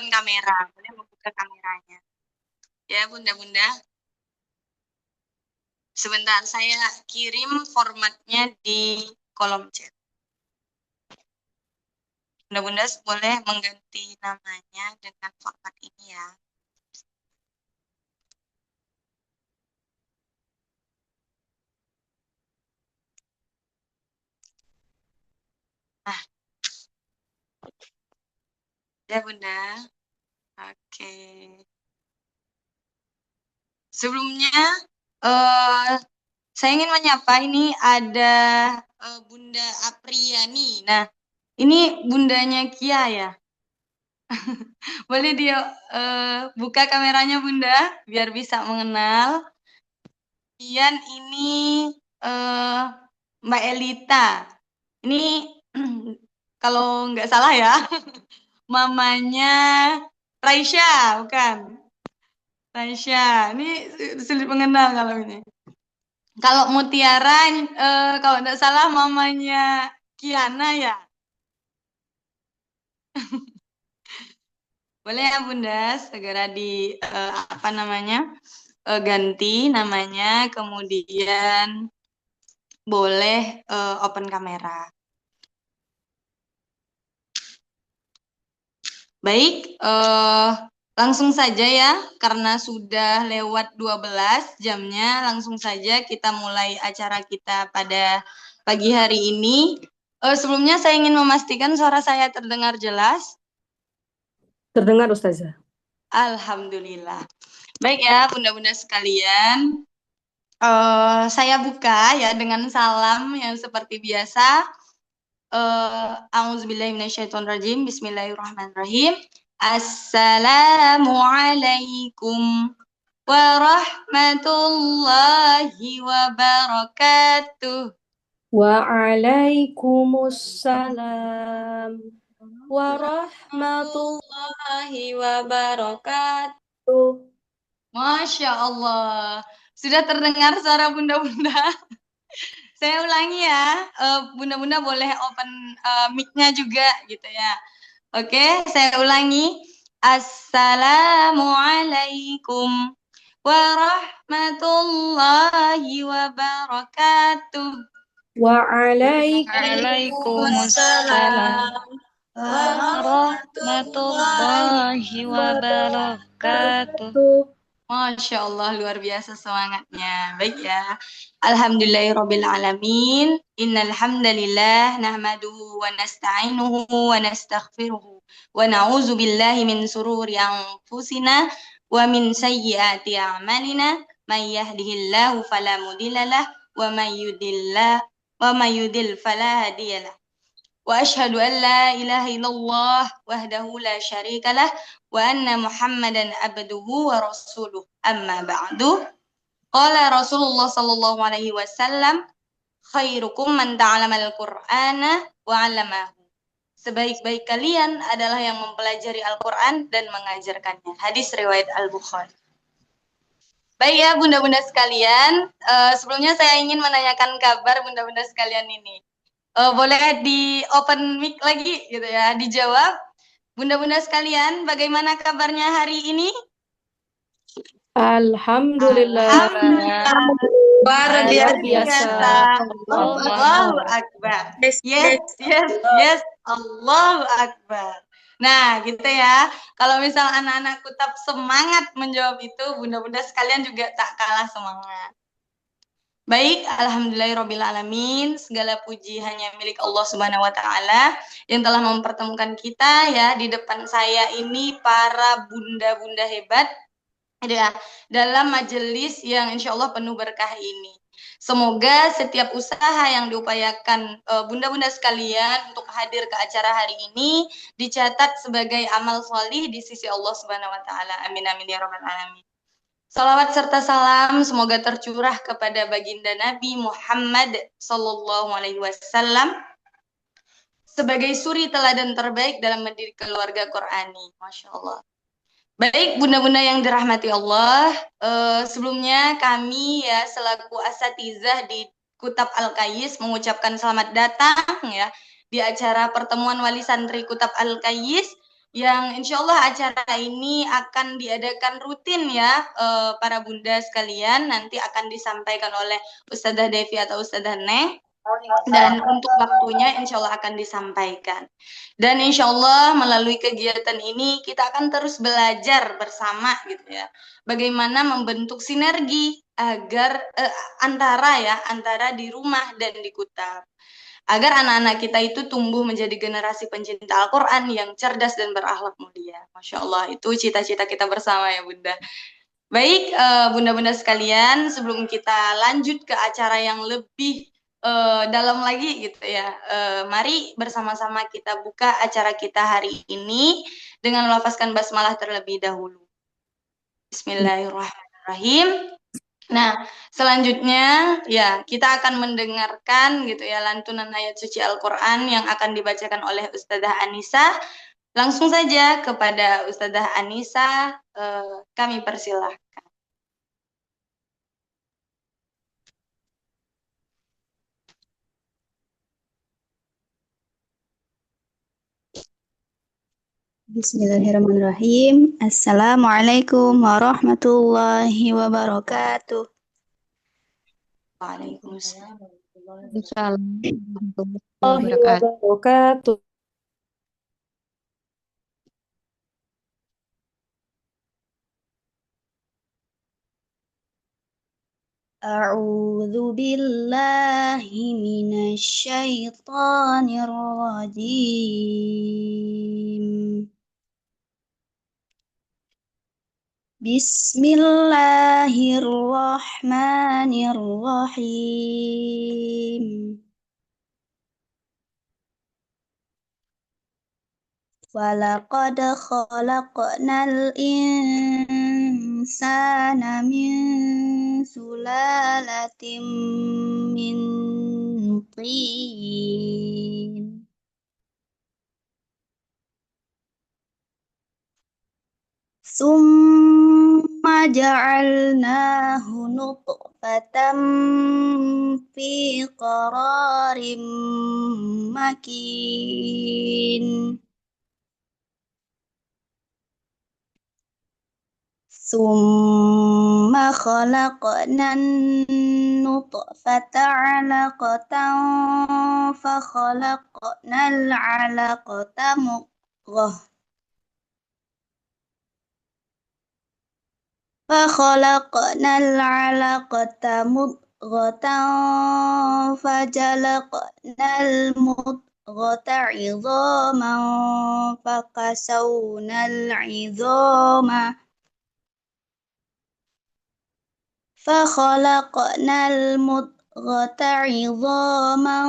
open kamera, boleh membuka kameranya. Ya, Bunda-Bunda. Sebentar, saya kirim formatnya di kolom chat. Bunda-Bunda boleh mengganti namanya dengan format ini ya. Nah, ya Bunda. Oke. Sebelumnya, saya ingin menyapa ini ada Bunda Apriani. Nah, ini bundanya Kia ya. Boleh dia buka kameranya Bunda, biar bisa mengenal. Kemudian ini Mbak Elita. Ini kalau nggak salah ya, mamanya Raisya, bukan? Raisya, ini sulit mengenal kalau ini. Kalau Mutiara, kalau nggak salah mamanya Kiana ya. Boleh ya Bunda, segera di apa namanya ganti namanya, kemudian boleh open kamera. Baik, langsung saja ya, karena sudah lewat 12 jamnya, langsung saja kita mulai acara kita pada pagi hari ini. Sebelumnya saya ingin memastikan suara saya terdengar jelas. Terdengar, Ustazah. Alhamdulillah. Baik ya, Bunda-Bunda sekalian. Saya buka ya dengan salam yang seperti biasa. A'udzubillahiminasyaitonirrajim. Bismillahirrahmanirrahim. Assalamualaikum warahmatullahi wabarakatuh. Waalaikumsalam warahmatullahi wabarakatuh. Masya Allah. Sudah terdengar suara Bunda-Bunda? Saya ulangi ya, Bunda-Bunda boleh open mic-nya juga gitu ya. Oke, saya ulangi. Assalamualaikum warahmatullahi wabarakatuh. Waalaikumsalam warahmatullahi wabarakatuh. Masya Allah, luar biasa semangatnya. Baik ya. Alhamdulillahirrabbilalamin. Innalhamdalillah nahmaduhu wa nasta'inuhu wa nastaghfiruhu. Wa na'udzu billahi min sururi anfusina wa min sayyiati a'malina. May yahdihillahu fala mudhillalah wa may yudhil fala hadiyalah. Wa asyhadu an la ilaha illallah wahdahu la syarikalah wa anna Muhammadan abduhu wa rasuluh. Amma ba'du. Qala Rasulullah sallallahu alaihi wasallam, khairukum man ta'alamal Qur'ana wa 'allamahu. Sebaik-baik kalian adalah yang mempelajari Al-Qur'an dan mengajarkannya. Hadis riwayat Al-Bukhari. Baik ya Bunda-Bunda sekalian, sebelumnya saya ingin menanyakan kabar Bunda-Bunda sekalian ini. Boleh di open mic lagi gitu ya, dijawab. Bunda-bunda sekalian, bagaimana kabarnya hari ini? Alhamdulillah. Luar biasa. Allahu Akbar. Yes. Allahu Akbar. Nah, gitu ya. Kalau misal anak-anakku tetap semangat menjawab itu, bunda-bunda sekalian juga tak kalah semangat. Baik, alhamdulillahirrabbilalamin. Segala puji hanya milik Allah Subhanahu wa taala yang telah mempertemukan kita ya di depan saya ini para bunda-bunda hebat ya dalam majelis yang insya Allah penuh berkah ini. Semoga setiap usaha yang diupayakan bunda-bunda sekalian untuk hadir ke acara hari ini dicatat sebagai amal sholih di sisi Allah Subhanahu wa taala. Amin amin ya rabbal alamin. Salawat serta salam semoga tercurah kepada baginda Nabi Muhammad Sallallahu Alaihi Wasallam sebagai suri teladan terbaik dalam mendidik keluarga Qurani. Masya Allah. Baik bunda-bunda yang dirahmati Allah, sebelumnya kami ya selaku asatizah di Kutab Al-Kayis mengucapkan selamat datang ya di acara pertemuan wali santri Kutab Al-Kayis yang insya Allah acara ini akan diadakan rutin ya, para bunda sekalian. Nanti akan disampaikan oleh Ustadzah Devi atau Ustadzah Neh. Dan untuk waktunya insya Allah akan disampaikan. Dan insya Allah melalui kegiatan ini kita akan terus belajar bersama gitu ya. Bagaimana membentuk sinergi agar antara di rumah dan di kutab. Agar anak-anak kita itu tumbuh menjadi generasi pencinta Al-Quran yang cerdas dan berakhlak mulia. Masya Allah, itu cita-cita kita bersama ya Bunda. Baik, Bunda-Bunda sekalian, sebelum kita lanjut ke acara yang lebih dalam lagi gitu ya, mari bersama-sama kita buka acara kita hari ini dengan melafazkan basmalah terlebih dahulu. Bismillahirrahmanirrahim. Nah, selanjutnya ya kita akan mendengarkan gitu ya lantunan ayat suci Al-Qur'an yang akan dibacakan oleh Ustadzah Anissa. Langsung saja kepada Ustadzah Anissa, kami persilahkan. Bismillahirrahmanirrahim. Assalamualaikum warahmatullahi wabarakatuh. Waalaikumsalam. Assalamualaikum warahmatullahi wabarakatuh. wabarakatuh. A'udzu billahi minasy syaithanir rajim. Bismillahirrahmanirrahim. Walaqad khalaqnal insana min sulalatin min tin. Summa ja'alnahu nutfatan fi qararin makin. Summa khalaqnan nutfata 'alaqatan fa khalaqnal 'alaqata mudghah fa khalaqnal 'alaqata mudghatan fajalaqnal mudghata 'idhaman fakasawnal 'idhama فخلقنا المضغة عظاما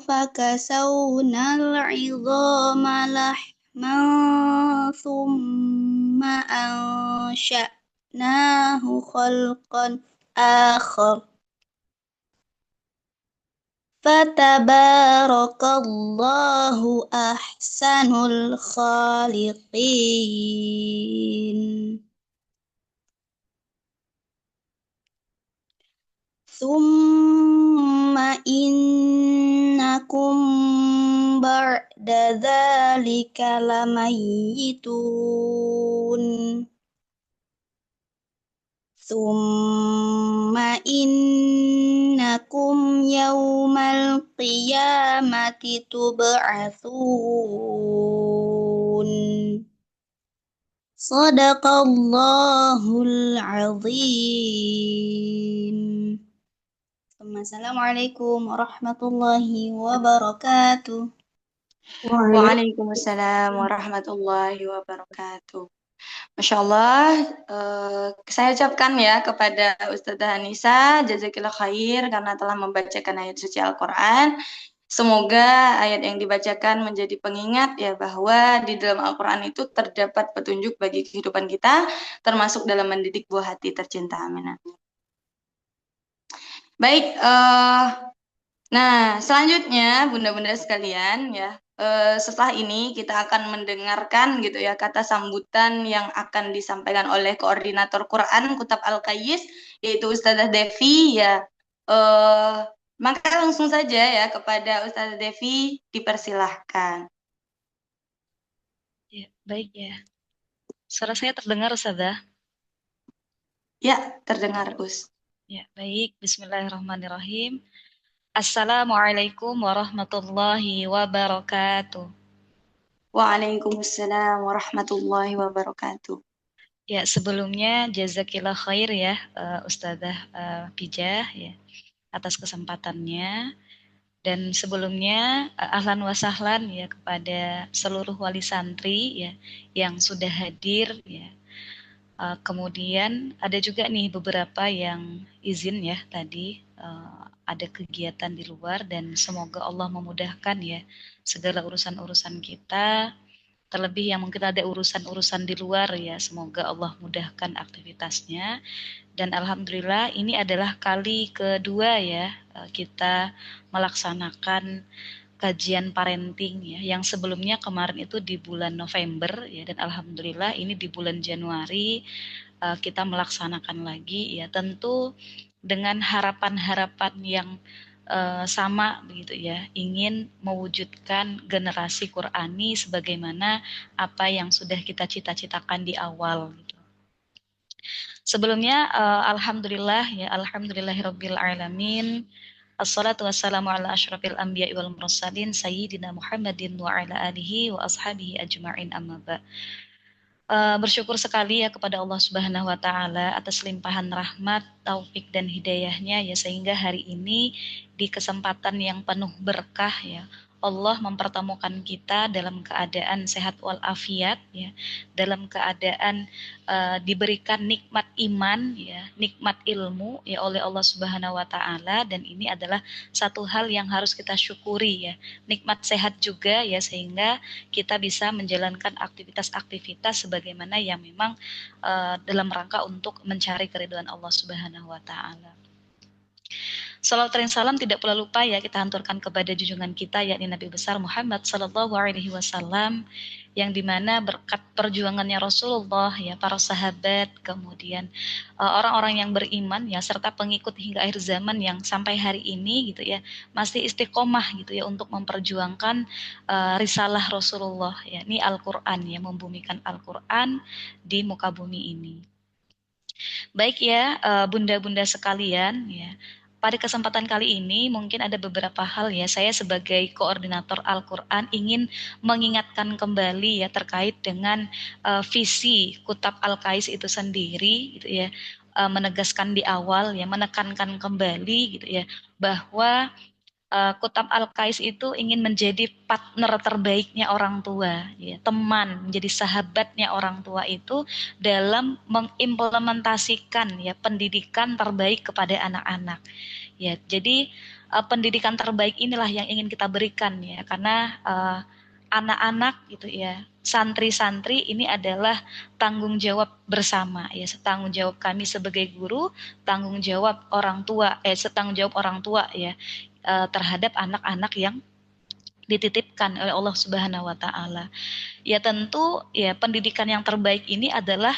فكسونا العظام لحما ثم أنشأناه خلقا آخر فتبارك الله أحسن الخالقين. Summa innakum ba'da dzalika lamayitun. Summa innakum yaumal qiyamati tub'atsun. Shadaqallahul azim. Assalamualaikum warahmatullahi wabarakatuh. Waalaikumsalam warahmatullahi wabarakatuh. Masya Allah, saya ucapkan ya kepada Ustadzah Anissa, jazakillah khair karena telah membacakan ayat suci Al-Quran. Semoga ayat yang dibacakan menjadi pengingat ya bahwa di dalam Al-Quran itu terdapat petunjuk bagi kehidupan kita, termasuk dalam mendidik buah hati tercinta. Amin. Baik, nah selanjutnya bunda-bunda sekalian ya, setelah ini kita akan mendengarkan gitu ya kata sambutan yang akan disampaikan oleh koordinator Quran Kutab Al-Qayyis yaitu Ustadzah Devi ya. Maka langsung saja ya kepada Ustadzah Devi dipersilahkan. Ya, baik ya. Suara saya terdengar, Ustazah? Ya, terdengar, Us. Ya, baik. Bismillahirrahmanirrahim. Assalamualaikum warahmatullahi wabarakatuh. Waalaikumsalam warahmatullahi wabarakatuh. Ya, sebelumnya jazakillah khair ya, Ustazah Pijah ya, atas kesempatannya. Dan sebelumnya ahlan wa sahlan ya kepada seluruh wali santri ya yang sudah hadir ya. Kemudian ada juga nih beberapa yang izin ya tadi ada kegiatan di luar, dan semoga Allah memudahkan ya segala urusan-urusan kita, terlebih yang mungkin ada urusan-urusan di luar ya, semoga Allah mudahkan aktivitasnya. Dan alhamdulillah ini adalah kali kedua ya kita melaksanakan kajian parenting ya, yang sebelumnya kemarin itu di bulan November ya, dan alhamdulillah ini di bulan Januari kita melaksanakan lagi ya, tentu dengan harapan-harapan yang sama begitu ya, ingin mewujudkan generasi Qurani sebagaimana apa yang sudah kita cita-citakan di awal gitu. Sebelumnya alhamdulillah ya, alhamdulillahirabbil alamin. Assalatu wassalamu ala asyrafil anbiya'i wal mursalin sayyidina Muhammadin wa ala alihi wa ashabihi ajma'in, amma ba'. Bersyukur sekali ya kepada Allah Subhanahu wa taala atas limpahan rahmat, taufik dan hidayahnya ya, sehingga hari ini di kesempatan yang penuh berkah ya, Allah mempertemukan kita dalam keadaan sehat walafiat ya, dalam keadaan diberikan nikmat iman ya, nikmat ilmu ya oleh Allah Subhanahu wa taala, dan ini adalah satu hal yang harus kita syukuri ya. Nikmat sehat juga ya, sehingga kita bisa menjalankan aktivitas-aktivitas sebagaimana yang memang dalam rangka untuk mencari keridhaan Allah Subhanahu wa taala. Salawat dan salam tidak pula lupa ya kita hanturkan kepada junjungan kita yakni Nabi besar Muhammad sallallahu alaihi wasallam, yang dimana berkat perjuangannya Rasulullah ya, para sahabat, kemudian orang-orang yang beriman ya, serta pengikut hingga akhir zaman yang sampai hari ini gitu ya masih istiqomah gitu ya untuk memperjuangkan risalah Rasulullah ya, ini Al-Qur'an ya, membumikan Al-Qur'an di muka bumi ini. Baik ya, bunda-bunda sekalian ya. Pada kesempatan kali ini mungkin ada beberapa hal ya, saya sebagai koordinator Al-Qur'an ingin mengingatkan kembali ya terkait dengan visi Kutab Al-Kais itu sendiri gitu ya. Menegaskan di awal ya, menekankan kembali gitu ya, bahwa Kutab Al-Kais itu ingin menjadi partner terbaiknya orang tua, ya, teman, menjadi sahabatnya orang tua itu dalam mengimplementasikan ya pendidikan terbaik kepada anak-anak. Ya, jadi pendidikan terbaik inilah yang ingin kita berikan ya, karena anak-anak gitu ya, santri-santri ini adalah tanggung jawab bersama ya, tanggung jawab kami sebagai guru, tanggung jawab orang tua, tanggung jawab orang tua ya terhadap anak-anak yang dititipkan oleh Allah Subhanahu wa taala. Ya tentu ya pendidikan yang terbaik ini adalah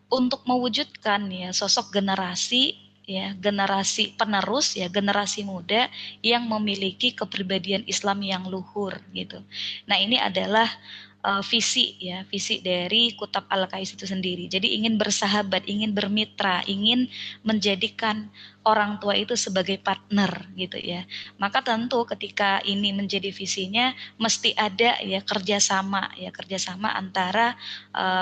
untuk mewujudkan ya sosok generasi ya, generasi penerus ya, generasi muda yang memiliki kepribadian Islam yang luhur gitu. Nah, ini adalah visi ya, visi dari Kutab Al-Kais itu sendiri. Jadi ingin bersahabat, ingin bermitra, ingin menjadikan orang tua itu sebagai partner gitu ya. Maka tentu ketika ini menjadi visinya mesti ada ya kerjasama antara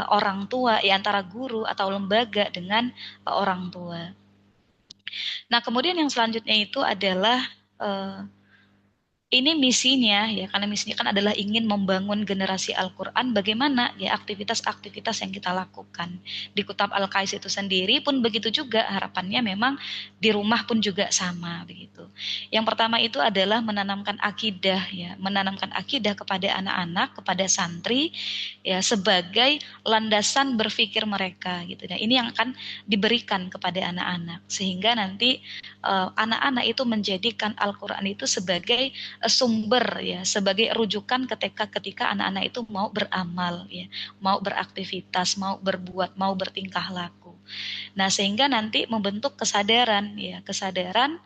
orang tua ya, antara guru atau lembaga dengan orang tua. Nah, kemudian yang selanjutnya itu adalah ini misinya ya, karena misinya kan adalah ingin membangun generasi Al-Qur'an. Bagaimana ya aktivitas-aktivitas yang kita lakukan di Kutab Al-Kais itu sendiri pun begitu juga, harapannya memang di rumah pun juga sama begitu. Yang pertama itu adalah menanamkan akidah ya, menanamkan akidah kepada anak-anak, kepada santri ya, sebagai landasan berpikir mereka gitu. Nah, ini yang akan diberikan kepada anak-anak sehingga nanti anak-anak itu menjadikan Al-Qur'an itu sebagai sumber ya, sebagai rujukan ketika anak-anak itu mau beramal ya, mau beraktivitas, mau berbuat, mau bertingkah laku. Nah, sehingga nanti membentuk kesadaran ya, kesadaran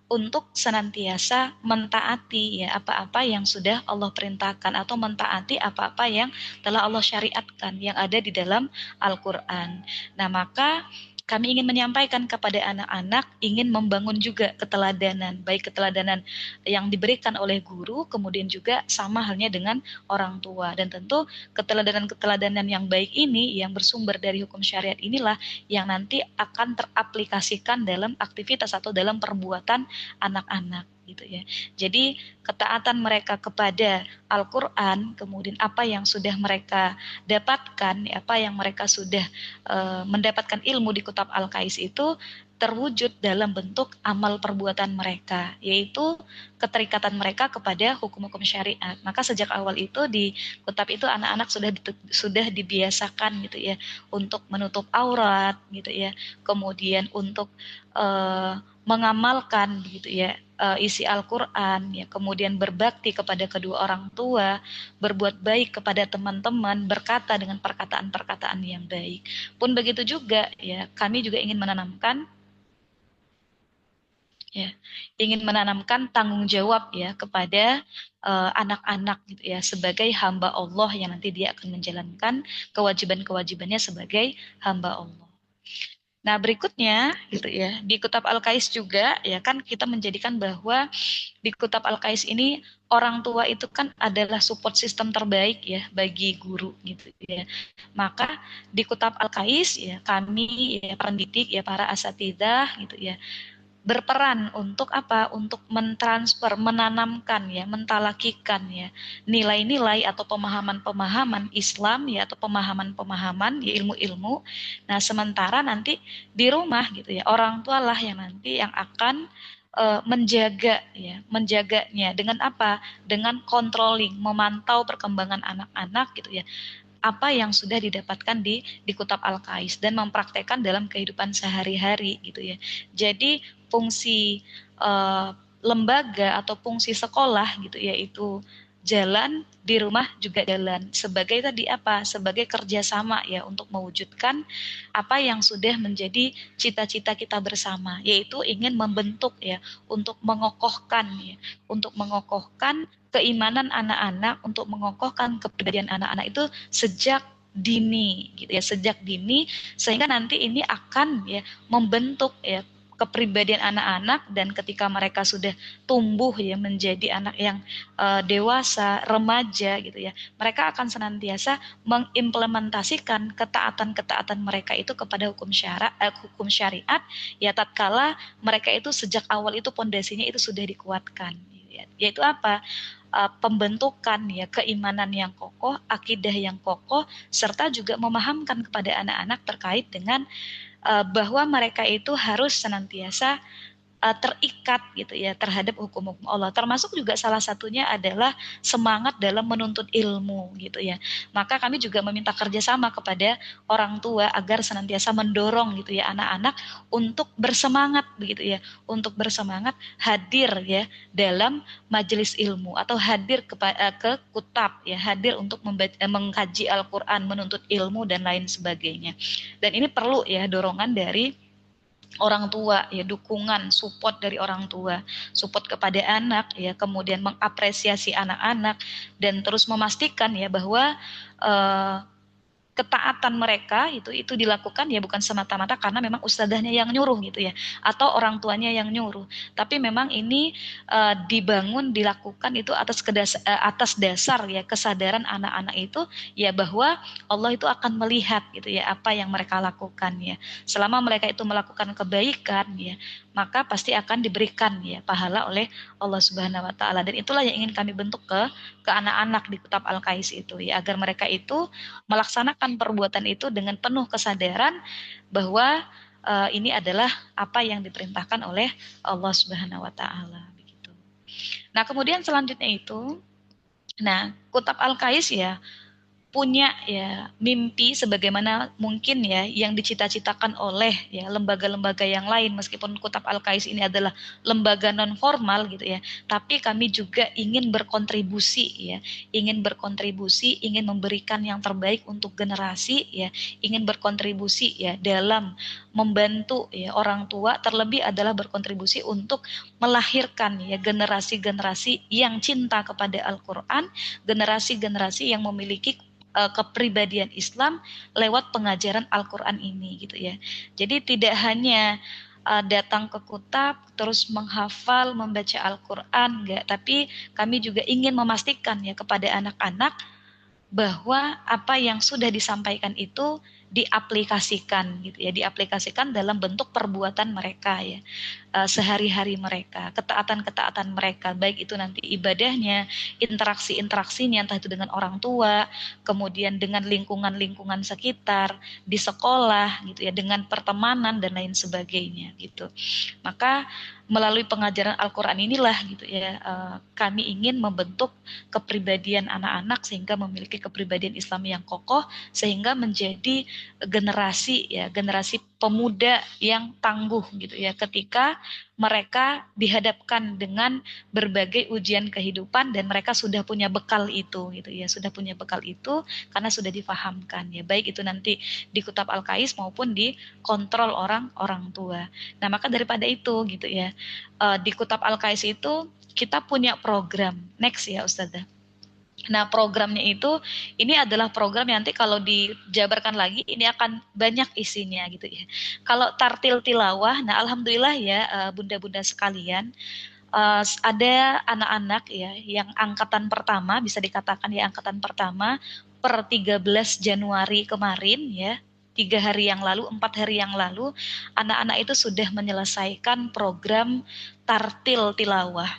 untuk senantiasa mentaati ya apa-apa yang sudah Allah perintahkan atau mentaati apa-apa yang telah Allah syariatkan yang ada di dalam Al-Qur'an. Nah, maka kami ingin menyampaikan kepada anak-anak, ingin membangun juga keteladanan, baik keteladanan yang diberikan oleh guru, kemudian juga sama halnya dengan orang tua. Dan tentu keteladanan-keteladanan yang baik ini, yang bersumber dari hukum syariat inilah yang nanti akan teraplikasikan dalam aktivitas atau dalam perbuatan anak-anak gitu ya. Jadi ketaatan mereka kepada Al-Qur'an, kemudian apa yang sudah mereka dapatkan, apa yang mereka sudah mendapatkan ilmu di Kitab Al-Kais itu terwujud dalam bentuk amal perbuatan mereka, yaitu keterikatan mereka kepada hukum-hukum syariat. Maka sejak awal itu di kitab itu anak-anak sudah dibiasakan gitu ya untuk menutup aurat gitu ya, kemudian untuk mengamalkan gitu ya isi Al-Qur'an ya, kemudian berbakti kepada kedua orang tua, berbuat baik kepada teman-teman, berkata dengan perkataan-perkataan yang baik. Pun begitu juga ya, kami juga ingin menanamkan tanggung jawab ya kepada anak-anak gitu ya sebagai hamba Allah yang nanti dia akan menjalankan kewajiban-kewajibannya sebagai hamba Allah. Nah, berikutnya gitu ya, di Kitab Al-Kais juga ya kan kita menjadikan bahwa di Kitab Al-Kais ini orang tua itu kan adalah support system terbaik ya bagi guru gitu ya. Maka di Kitab Al-Kais ya kami ya pendidik ya para asatidzah gitu ya berperan untuk apa? Untuk mentransfer, menanamkan ya, mentalakikan ya nilai-nilai atau pemahaman-pemahaman Islam ya atau pemahaman-pemahaman ya ilmu-ilmu. Nah, sementara nanti di rumah gitu ya, orang tua lah yang nanti yang akan menjaganya dengan apa? Dengan controlling, memantau perkembangan anak-anak gitu ya apa yang sudah didapatkan di Kitab Al-Kais dan mempraktekkan dalam kehidupan sehari-hari gitu ya. Jadi fungsi lembaga atau fungsi sekolah gitu yaitu jalan, di rumah juga jalan sebagai tadi apa? Sebagai kerjasama ya untuk mewujudkan apa yang sudah menjadi cita-cita kita bersama, yaitu ingin membentuk ya untuk mengokohkan keimanan anak-anak, untuk mengokohkan kepribadian anak-anak itu sejak dini gitu ya, sejak dini sehingga nanti ini akan ya membentuk ya kepribadian anak-anak dan ketika mereka sudah tumbuh ya menjadi anak yang dewasa, remaja gitu ya. Mereka akan senantiasa mengimplementasikan ketaatan-ketaatan mereka itu kepada hukum syariat ya tatkala mereka itu sejak awal itu pondasinya itu sudah dikuatkan ya. Yaitu apa? Pembentukan ya keimanan yang kokoh, akidah yang kokoh serta juga memahamkan kepada anak-anak terkait dengan bahwa mereka itu harus senantiasa terikat gitu ya terhadap hukum-hukum Allah. Termasuk juga salah satunya adalah semangat dalam menuntut ilmu gitu ya. Maka kami juga meminta kerjasama kepada orang tua agar senantiasa mendorong gitu ya anak-anak untuk bersemangat begitu ya, untuk bersemangat hadir ya dalam majelis ilmu atau hadir ke kutab ya, hadir untuk mengkaji Al-Qur'an, menuntut ilmu dan lain sebagainya. Dan ini perlu ya dorongan dari orang tua ya, dukungan support dari orang tua, support kepada anak ya, kemudian mengapresiasi anak-anak dan terus memastikan ya bahwa ketaatan mereka itu dilakukan ya bukan semata-mata karena memang ustadzahnya yang nyuruh gitu ya atau orang tuanya yang nyuruh, tapi memang ini dibangun dilakukan itu atas dasar ya kesadaran anak-anak itu ya bahwa Allah itu akan melihat gitu ya apa yang mereka lakukan ya. Selama mereka itu melakukan kebaikan ya maka pasti akan diberikan ya pahala oleh Allah Subhanahu wa taala, dan itulah yang ingin kami bentuk ke anak-anak di Kitab Al-Kais itu ya agar mereka itu melaksanakan perbuatan itu dengan penuh kesadaran bahwa ini adalah apa yang diperintahkan oleh Allah Subhanahu wa taala begitu. Nah, kemudian selanjutnya itu Kitab Al-Kais ya punya ya mimpi sebagaimana mungkin ya yang dicita-citakan oleh ya lembaga-lembaga yang lain, meskipun Kutab Al-Kais ini adalah lembaga non formal gitu ya, tapi kami juga ingin berkontribusi ya, ingin memberikan yang terbaik untuk generasi ya, ingin berkontribusi ya dalam membantu ya orang tua, terlebih adalah berkontribusi untuk melahirkan ya generasi-generasi yang cinta kepada Al-Qur'an, generasi-generasi yang memiliki kepribadian Islam lewat pengajaran Al-Qur'an ini gitu ya. Jadi tidak hanya datang ke Kutab terus menghafal, membaca Al-Qur'an, enggak, tapi kami juga ingin memastikan ya kepada anak-anak bahwa apa yang sudah disampaikan itu diaplikasikan gitu ya, diaplikasikan dalam bentuk perbuatan mereka ya, sehari-hari mereka, ketaatan-ketaatan mereka, baik itu nanti ibadahnya, interaksi-interaksinya entah itu dengan orang tua, kemudian dengan lingkungan-lingkungan sekitar, di sekolah gitu ya, dengan pertemanan dan lain sebagainya gitu. Maka melalui pengajaran Al-Qur'an inilah gitu ya, kami ingin membentuk kepribadian anak-anak sehingga memiliki kepribadian Islam yang kokoh, sehingga menjadi generasi pemuda yang tangguh gitu ya, ketika mereka dihadapkan dengan berbagai ujian kehidupan dan mereka sudah punya bekal itu gitu ya, sudah punya bekal itu karena sudah difahamkan ya, baik itu nanti di Kutab Al-Kais maupun di kontrol orang tua. Nah, maka daripada itu gitu ya, di Kutab Al-Kais itu kita punya program next ya Ustazah. Nah, programnya itu ini adalah program yang nanti kalau dijabarkan lagi ini akan banyak isinya gitu ya. Kalau tartil tilawah, nah alhamdulillah ya bunda-bunda sekalian, ada anak-anak ya yang angkatan pertama, bisa dikatakan ya angkatan pertama per 13 Januari kemarin ya, 4 hari yang lalu, anak-anak itu sudah menyelesaikan program tartil tilawah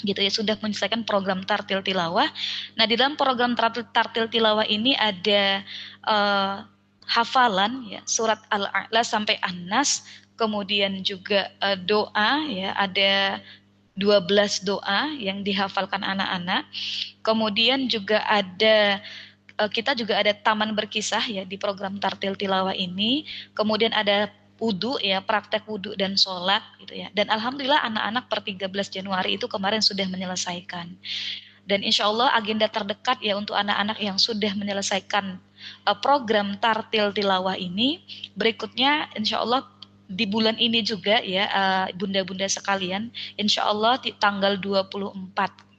gitu ya, sudah menyelesaikan program tartil tilawah. Nah, di dalam program tartil tilawah ini ada hafalan ya, surat Al-A'la sampai An-Nas, kemudian juga doa ya, ada 12 doa yang dihafalkan anak-anak. Kemudian juga ada kita juga ada taman berkisah ya di program tartil tilawah ini. Kemudian ada wudhu ya, praktek wudhu dan sholat gitu ya. Dan alhamdulillah anak-anak per 13 Januari itu kemarin sudah menyelesaikan. Dan insya Allah agenda terdekat ya untuk anak-anak yang sudah menyelesaikan program tartil tilawah ini, berikutnya insya Allah di bulan ini juga ya bunda-bunda sekalian, insya Allah di tanggal 24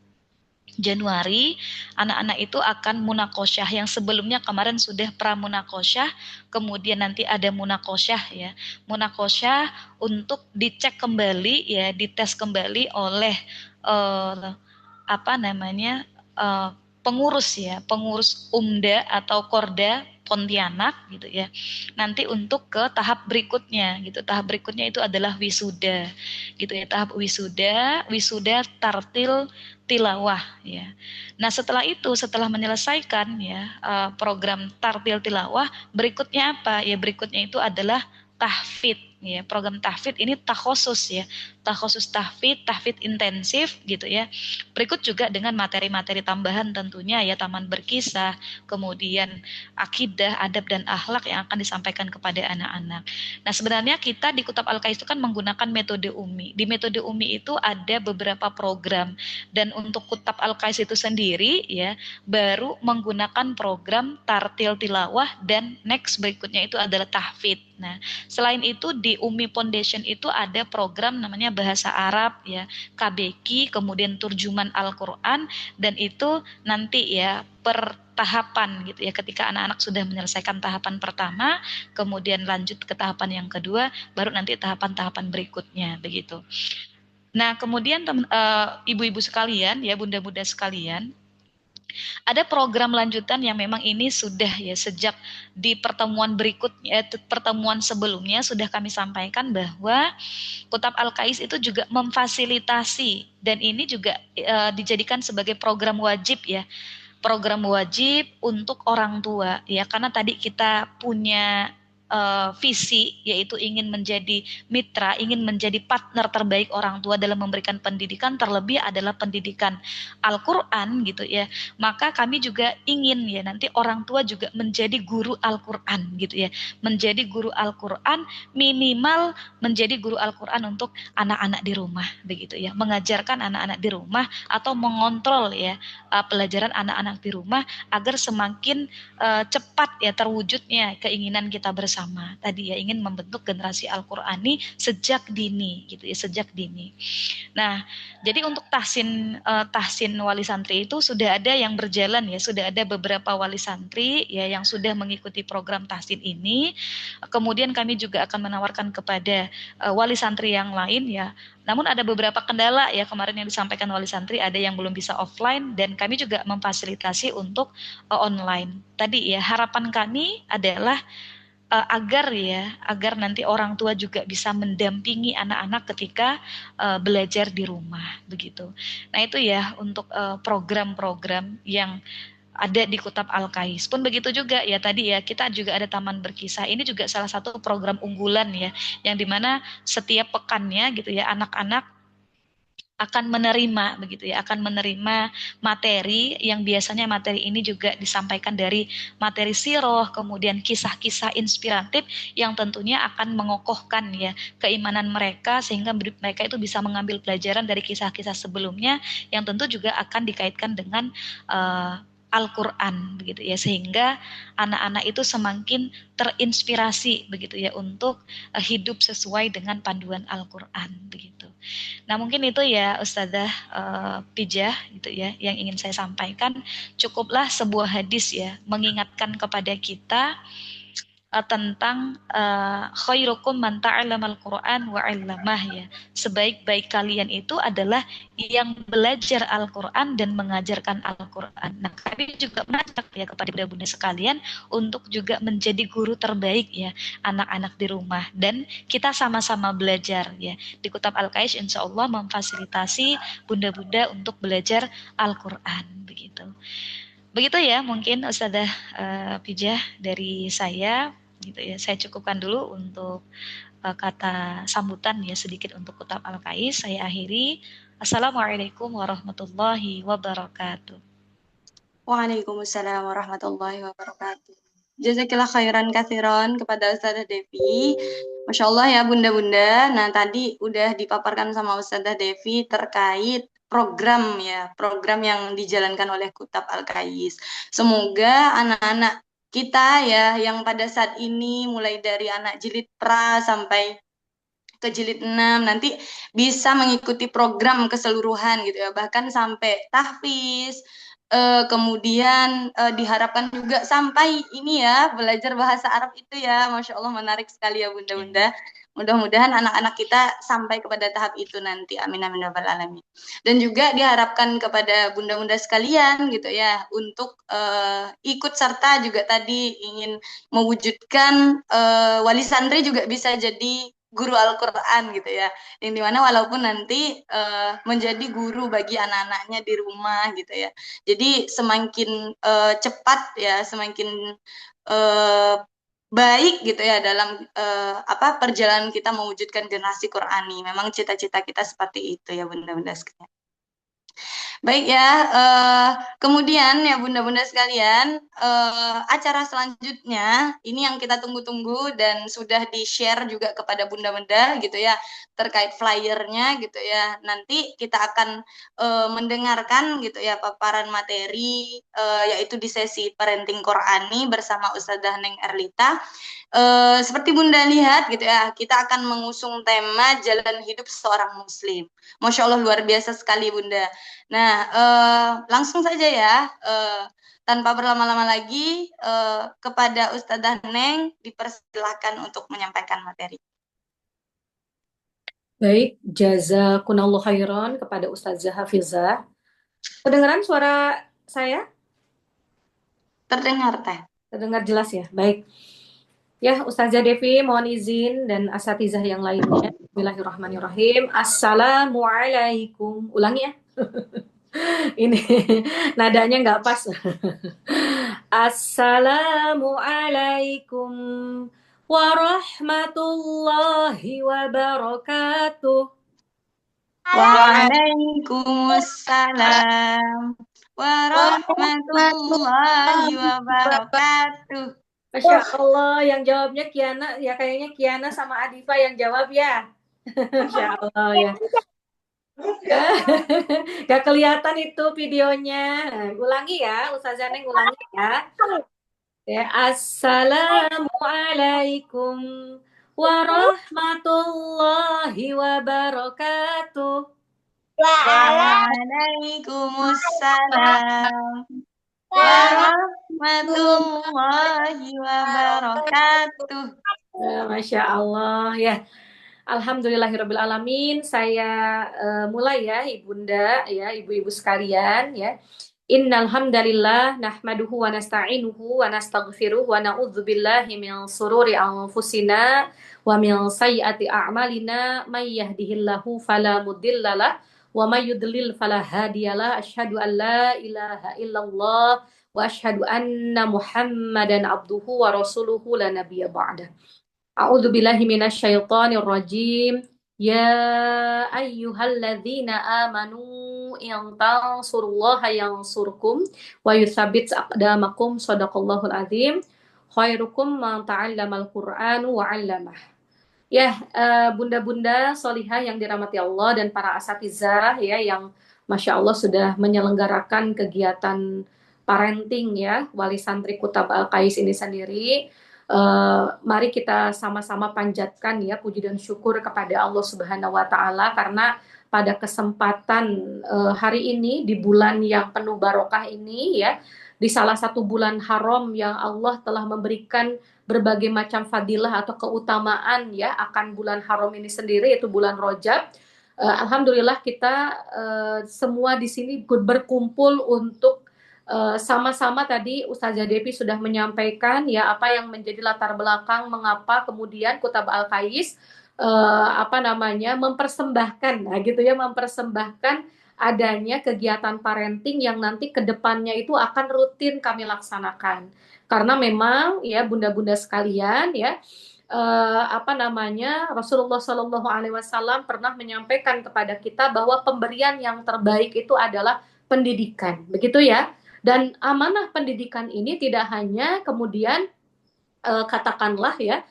Januari, anak-anak itu akan munakosyah yang sebelumnya kemarin sudah pramunakosyah, kemudian nanti ada munakosyah ya. Munakosyah untuk dicek kembali ya, dites kembali oleh pengurus ya, pengurus Umda atau Korda Pontianak gitu ya. Nanti untuk ke tahap berikutnya gitu. Tahap berikutnya itu adalah wisuda. Gitu ya, tahap wisuda tartil tilawah ya. Nah, setelah itu, setelah menyelesaikan ya program tartil tilawah, berikutnya apa? Ya berikutnya itu adalah tahfidz ya. Program tahfidz ini takhusus ya. Takhusus tahfidz intensif gitu ya. Berikut juga dengan materi-materi tambahan tentunya ya, taman berkisah, kemudian akidah, adab dan akhlak yang akan disampaikan kepada anak-anak. Nah, sebenarnya kita di Kutab Al-Kais itu kan menggunakan metode UMI. Di metode UMI itu ada beberapa program, dan untuk Kutab Al-Kais itu sendiri ya baru menggunakan program tartil tilawah, dan next berikutnya itu adalah tahfidz. Nah, selain itu di UMI Foundation itu ada program namanya bahasa Arab ya, KBQ, kemudian turjuman Al-Qur'an, dan itu nanti ya per tahapan gitu ya, ketika anak-anak sudah menyelesaikan tahapan pertama, kemudian lanjut ke tahapan yang kedua, baru nanti tahapan-tahapan berikutnya begitu. Nah, kemudian ibu-ibu sekalian ya, bunda-bunda sekalian, ada program lanjutan yang memang ini sudah ya sejak di pertemuan berikutnya, pertemuan sebelumnya sudah kami sampaikan bahwa Kutab Al-Kais itu juga memfasilitasi, dan ini juga dijadikan sebagai program wajib ya. Program wajib untuk orang tua ya, karena tadi kita punya visi, yaitu ingin menjadi mitra, ingin menjadi partner terbaik orang tua dalam memberikan pendidikan, terlebih adalah pendidikan Al-Quran gitu ya, maka kami juga ingin ya nanti orang tua juga menjadi guru Al-Quran gitu ya, menjadi guru Al-Quran, minimal menjadi guru Al-Quran untuk anak-anak di rumah begitu ya, mengajarkan anak-anak di rumah atau mengontrol ya pelajaran anak-anak di rumah agar semakin cepat ya terwujudnya keinginan kita bersama tadi ya, ingin membentuk generasi Al-Qurani sejak dini gitu ya, sejak dini. Nah, jadi untuk tahsin wali santri itu sudah ada yang berjalan ya, sudah ada beberapa wali santri ya yang sudah mengikuti program tahsin ini. Kemudian kami juga akan menawarkan kepada wali santri yang lain ya. Namun ada beberapa kendala ya, kemarin yang disampaikan wali santri ada yang belum bisa offline dan kami juga memfasilitasi untuk online. Tadi ya harapan kami adalah agar nanti orang tua juga bisa mendampingi anak-anak ketika belajar di rumah begitu. Nah itu ya untuk program-program yang ada di Kutab Al-Kais. Pun begitu juga ya tadi ya, kita juga ada Taman Berkisah. Ini juga salah satu program unggulan ya, yang dimana setiap pekannya gitu ya anak-anak akan menerima begitu ya, akan menerima materi yang biasanya materi ini juga disampaikan dari materi siroh, kemudian kisah-kisah inspiratif yang tentunya akan mengokohkan ya keimanan mereka sehingga mereka itu bisa mengambil pelajaran dari kisah-kisah sebelumnya yang tentu juga akan dikaitkan dengan Al-Quran begitu ya, sehingga anak-anak itu semakin terinspirasi begitu ya untuk hidup sesuai dengan panduan Al-Quran begitu. Nah mungkin itu ya Ustazah Pijah gitu ya yang ingin saya sampaikan. Cukuplah sebuah hadis ya mengingatkan kepada kita tentang khairukum man ta'allamal Qur'an wa 'allamah ya. Sebaik-baik kalian itu adalah yang belajar Al-Qur'an dan mengajarkan Al-Qur'an. Nah, kami juga mengajak ya kepada bunda-bunda sekalian untuk juga menjadi guru terbaik ya anak-anak di rumah dan kita sama-sama belajar ya. Di Kutab Al-Kais insyaallah memfasilitasi bunda-bunda untuk belajar Al-Qur'an begitu. Begitu ya mungkin Ustazah Pijah dari saya gitu ya. Saya cukupkan dulu untuk kata sambutan ya sedikit untuk Kutab Al-Kais. Saya akhiri. Assalamualaikum warahmatullahi wabarakatuh. Waalaikumsalam warahmatullahi wabarakatuh. Jazakillah khairan katsiran kepada Ustazah Devi. Masya Allah ya bunda-bunda. Nah tadi udah dipaparkan sama Ustazah Devi terkait program ya, program yang dijalankan oleh Kutab Al-Kais. Semoga anak-anak kita ya yang pada saat ini mulai dari anak jilid pra sampai ke jilid 6 nanti bisa mengikuti program keseluruhan gitu ya, bahkan sampai tahfiz. Kemudian diharapkan juga sampai ini ya belajar bahasa Arab itu ya, Masya Allah menarik sekali ya bunda-bunda. Mudah-mudahan anak-anak kita sampai kepada tahap itu nanti, amin amin ya rabbal alamin. Dan juga diharapkan kepada bunda-bunda sekalian gitu ya untuk ikut serta juga tadi ingin mewujudkan wali santri juga bisa jadi guru Al-Quran gitu ya, yang dimana walaupun nanti menjadi guru bagi anak-anaknya di rumah gitu ya. Jadi semakin cepat ya, semakin baik gitu ya dalam perjalanan kita mewujudkan generasi Qurani. Memang cita-cita kita seperti itu ya bunda-bunda sekalian. Baik ya, kemudian ya bunda-bunda sekalian, acara selanjutnya ini yang kita tunggu-tunggu dan sudah di-share juga kepada bunda-bunda gitu ya, terkait flyernya gitu ya. Nanti kita akan mendengarkan gitu ya paparan materi, yaitu di sesi Parenting Qurani bersama Ustazah Neng Erlita. Seperti bunda lihat gitu ya, kita akan mengusung tema jalan hidup seorang muslim. Masya Allah luar biasa sekali bunda. Nah, langsung saja ya, tanpa berlama-lama lagi, kepada Ustazah Neng dipersilakan untuk menyampaikan materi. Baik, jazakunallahu khairan kepada Ustazah Hafizah. Kedengaran suara saya? Terdengar, Teh. Terdengar jelas ya? Baik. Ya, Ustazah Devi mohon izin dan asatizah yang lainnya. Bismillahirrahmanirrahim. Assalamualaikum. Ulangi ya. Ini nadanya nggak pas. Assalamualaikum warahmatullahi wabarakatuh. Waalaikumsalam warahmatullahi wabarakatuh. Masya Allah, yang jawabnya Kiana, ya kayaknya Kiana sama Adifa yang jawab ya. Masya Allah ya. Gak kelihatan itu videonya. Ulangi ya, Ustazah Neng ulangi ya. Ya, Assalamualaikum warahmatullahi wabarakatuh. Waalaikumsalam warahmatullahi wabarakatuh. Masya Allah ya. Alhamdulillahirrabbilalamin. Saya mulai ya Ibunda, ya ibu-ibu sekalian ya. Innal hamdalillah nahmaduhu wa nasta'inuhu wa nastaghfiruh wa na'udzubillahi min sururi anfusina wa min sayyiati a'malina may yahdihillahu fala mudhillalah wa may yudlil fala hadiyalah. Asyhadu an la ilaha illallah wa asyhadu anna Muhammadan abduhu wa rasuluhu la nabiyya ba'da. A'udzu billahi minasyaitonir rajim. Ya ayyuhalladzina amanu in tansurullaha yansurkum wa yutsabbit aqdamakum. Shadaqallahul azim. Khairukum man ta'allamal Qur'anu wa 'allamah. Ya, bunda-bunda solihah yang dirahmati Allah dan para asatizah ya yang Masya Allah sudah menyelenggarakan kegiatan parenting ya Wali Santri Kutab Al-Qais ini sendiri. Mari kita sama-sama panjatkan ya puji dan syukur kepada Allah Subhanahu wa taala karena pada kesempatan hari ini di bulan yang penuh barokah ini ya, di salah satu bulan haram yang Allah telah memberikan berbagai macam fadilah atau keutamaan ya akan bulan haram ini sendiri yaitu bulan Rajab. Alhamdulillah kita semua di sini berkumpul untuk sama-sama tadi Ustazah Devi sudah menyampaikan ya apa yang menjadi latar belakang mengapa kemudian Kutab Al-Qais mempersembahkan mempersembahkan adanya kegiatan parenting yang nanti kedepannya itu akan rutin kami laksanakan karena memang ya bunda-bunda sekalian ya Rasulullah Shallallahu Alaihi Wasallam pernah menyampaikan kepada kita bahwa pemberian yang terbaik itu adalah pendidikan begitu ya. Dan amanah pendidikan ini tidak hanya kemudian katakanlah ya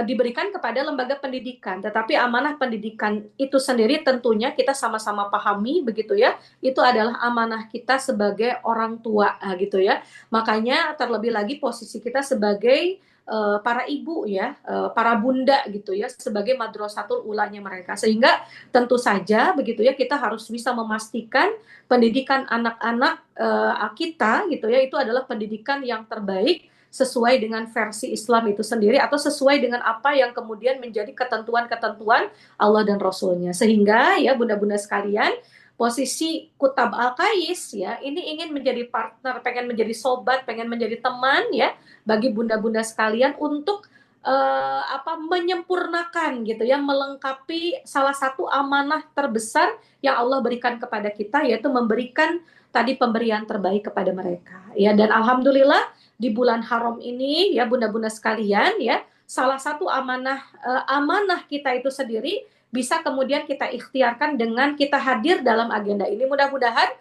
diberikan kepada lembaga pendidikan, tetapi amanah pendidikan itu sendiri tentunya kita sama-sama pahami begitu ya, itu adalah amanah kita sebagai orang tua gitu ya. Makanya terlebih lagi posisi kita sebagai para ibu ya, para bunda gitu ya, sebagai madrasatul ulanya mereka. Sehingga tentu saja begitu ya kita harus bisa memastikan pendidikan anak-anak kita gitu ya itu adalah pendidikan yang terbaik sesuai dengan versi Islam itu sendiri atau sesuai dengan apa yang kemudian menjadi ketentuan-ketentuan Allah dan Rasulnya. Sehingga ya bunda-bunda sekalian, posisi Kutab Al-Qais ya ini ingin menjadi partner, pengen menjadi sobat, pengen menjadi teman ya bagi bunda-bunda sekalian untuk menyempurnakan gitu ya, melengkapi salah satu amanah terbesar yang Allah berikan kepada kita yaitu memberikan tadi pemberian terbaik kepada mereka ya. Dan alhamdulillah di bulan haram ini ya bunda-bunda sekalian ya salah satu amanah kita itu sendiri bisa kemudian kita ikhtiarkan dengan kita hadir dalam agenda ini. Mudah-mudahan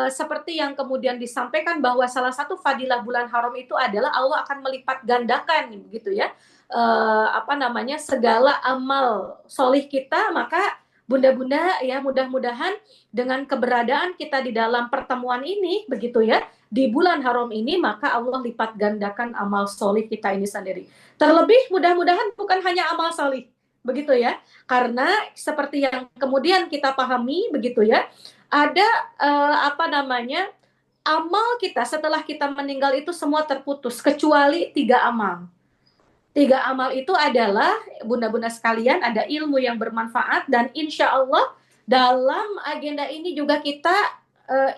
seperti yang kemudian disampaikan bahwa salah satu fadilah bulan haram itu adalah Allah akan melipat gandakan begitu ya segala amal solih kita. Maka bunda-bunda ya mudah-mudahan dengan keberadaan kita di dalam pertemuan ini begitu ya di bulan haram ini maka Allah lipat gandakan amal solih kita ini sendiri. Terlebih mudah-mudahan bukan hanya amal solih begitu ya, karena seperti yang kemudian kita pahami begitu ya ada amal kita setelah kita meninggal itu semua terputus kecuali 3 amal. 3 amal itu adalah bunda-bunda sekalian ada ilmu yang bermanfaat dan insya Allah dalam agenda ini juga kita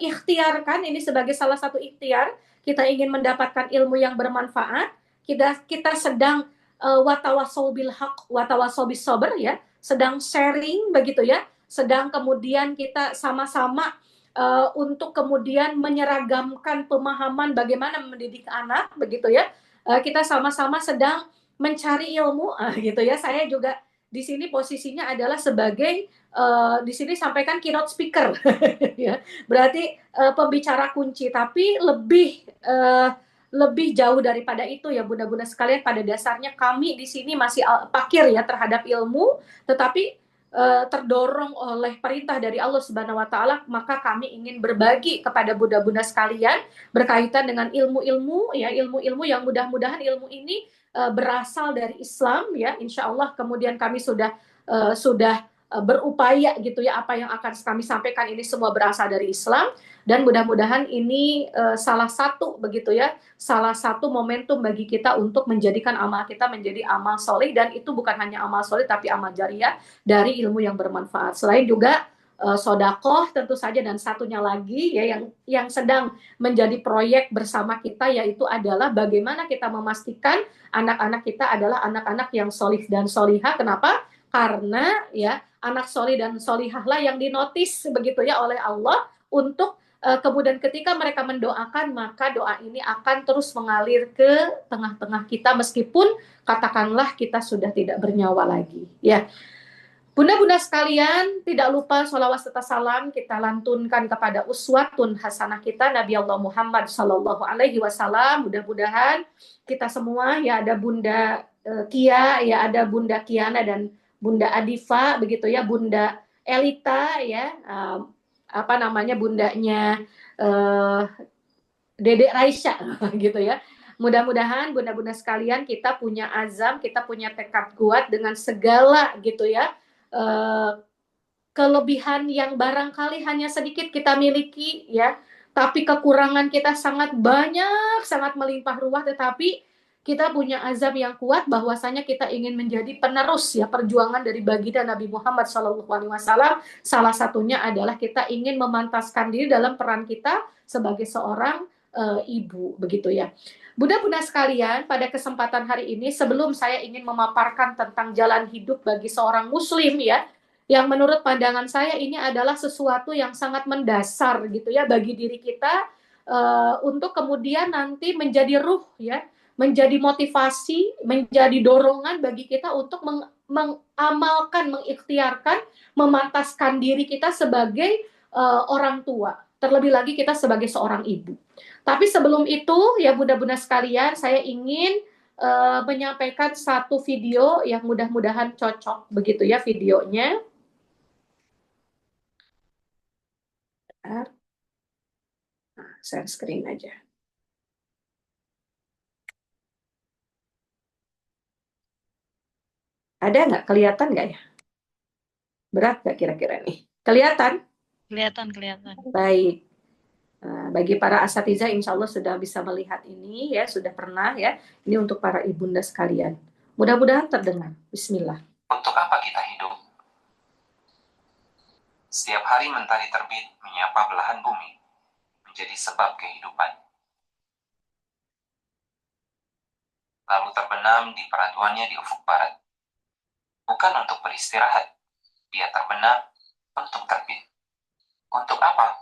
ikhtiarkan ini sebagai salah satu ikhtiar kita ingin mendapatkan ilmu yang bermanfaat. Kita sedang watawasau bil haq watawasau bis sabr ya, sedang sharing begitu ya, sedang kemudian kita sama-sama untuk kemudian menyeragamkan pemahaman bagaimana mendidik anak begitu ya. Kita sama-sama sedang mencari ilmu, gitu ya. Saya juga di sini posisinya adalah sebagai di sini sampaikan keynote speaker, ya. Berarti pembicara kunci, tapi lebih jauh daripada itu ya bunda-bunda sekalian. Pada dasarnya kami di sini masih pakir ya terhadap ilmu, tetapi terdorong oleh perintah dari Allah Subhanahu wa taala, maka kami ingin berbagi kepada bunda-bunda sekalian berkaitan dengan ilmu-ilmu ya, ilmu-ilmu yang mudah-mudahan ilmu ini berasal dari Islam ya, insya Allah. Kemudian kami sudah berupaya gitu ya, apa yang akan kami sampaikan ini semua berasal dari Islam, dan mudah-mudahan ini salah satu begitu ya, salah satu momentum bagi kita untuk menjadikan amal kita menjadi amal soleh, dan itu bukan hanya amal soleh tapi amal jariah dari ilmu yang bermanfaat. Selain juga sodakoh tentu saja, dan satunya lagi ya yang sedang menjadi proyek bersama kita, yaitu adalah bagaimana kita memastikan anak-anak kita adalah anak-anak yang solih dan solihah. Kenapa? Karena ya anak solih dan solihah lah yang dinotis begitu ya oleh Allah, untuk kemudian ketika mereka mendoakan, maka doa ini akan terus mengalir ke tengah-tengah kita meskipun katakanlah kita sudah tidak bernyawa lagi ya. Bunda-bunda sekalian, tidak lupa sholawat serta salam kita lantunkan kepada uswatun hasanah kita Nabi Allah Muhammad Sallallahu Alaihi Wasallam. Mudah-mudahan kita semua ya, ada Bunda Kia ya, ada Bunda Kiana dan Bunda Adifa begitu ya, Bunda Elita ya, apa namanya bundanya Dedek Raisya gitu ya. Mudah-mudahan bunda-bunda sekalian kita punya azam, kita punya tekad kuat dengan segala gitu ya kelebihan yang barangkali hanya sedikit kita miliki ya, tapi kekurangan kita sangat banyak, sangat melimpah ruah, tetapi kita punya azam yang kuat bahwasanya kita ingin menjadi penerus ya perjuangan dari baginda Nabi Muhammad SAW. Salah satunya adalah kita ingin memantaskan diri dalam peran kita sebagai seorang ibu begitu ya. Bunda-bunda sekalian, pada kesempatan hari ini sebelum saya ingin memaparkan tentang jalan hidup bagi seorang muslim ya, yang menurut pandangan saya ini adalah sesuatu yang sangat mendasar gitu ya bagi diri kita, untuk kemudian nanti menjadi ruh ya, menjadi motivasi, menjadi dorongan bagi kita untuk mengamalkan, mengikhtiarkan, memantaskan diri kita sebagai orang tua, terlebih lagi kita sebagai seorang ibu. Tapi sebelum itu ya bunda-bunda sekalian, saya ingin menyampaikan satu video yang mudah-mudahan cocok begitu ya videonya. Nah, share screen aja. Ada nggak? Kelihatan nggak ya? Berat nggak kira-kira nih? Kelihatan? Kelihatan. Baik. Nah, bagi para asatidzah insya Allah sudah bisa melihat ini ya, sudah pernah ya. Ini untuk para ibunda sekalian. Mudah-mudahan terdengar. Bismillah. Untuk apa kita hidup? Setiap hari mentari terbit menyapa belahan bumi, menjadi sebab kehidupan. Lalu terbenam di peraduannya di ufuk barat. Bukan untuk beristirahat, dia terbenam untuk terbit. Untuk apa?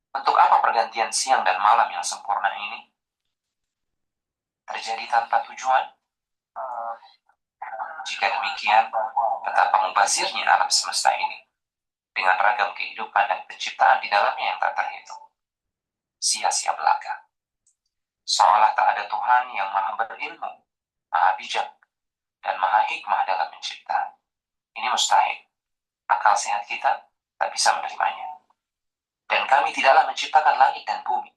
Untuk apa pergantian siang dan malam yang sempurna ini terjadi tanpa tujuan? Jika demikian, betapa mubazirnya alam semesta ini, dengan ragam kehidupan dan penciptaan di dalamnya yang tak terhitung. Sia-sia belaka. Seolah tak ada Tuhan yang maha berilmu, maha bijak, dan maha hikmah dalam mencipta. Ini mustahil. Akal sehat kita tak bisa menerimanya. Dan kami tidaklah menciptakan langit dan bumi,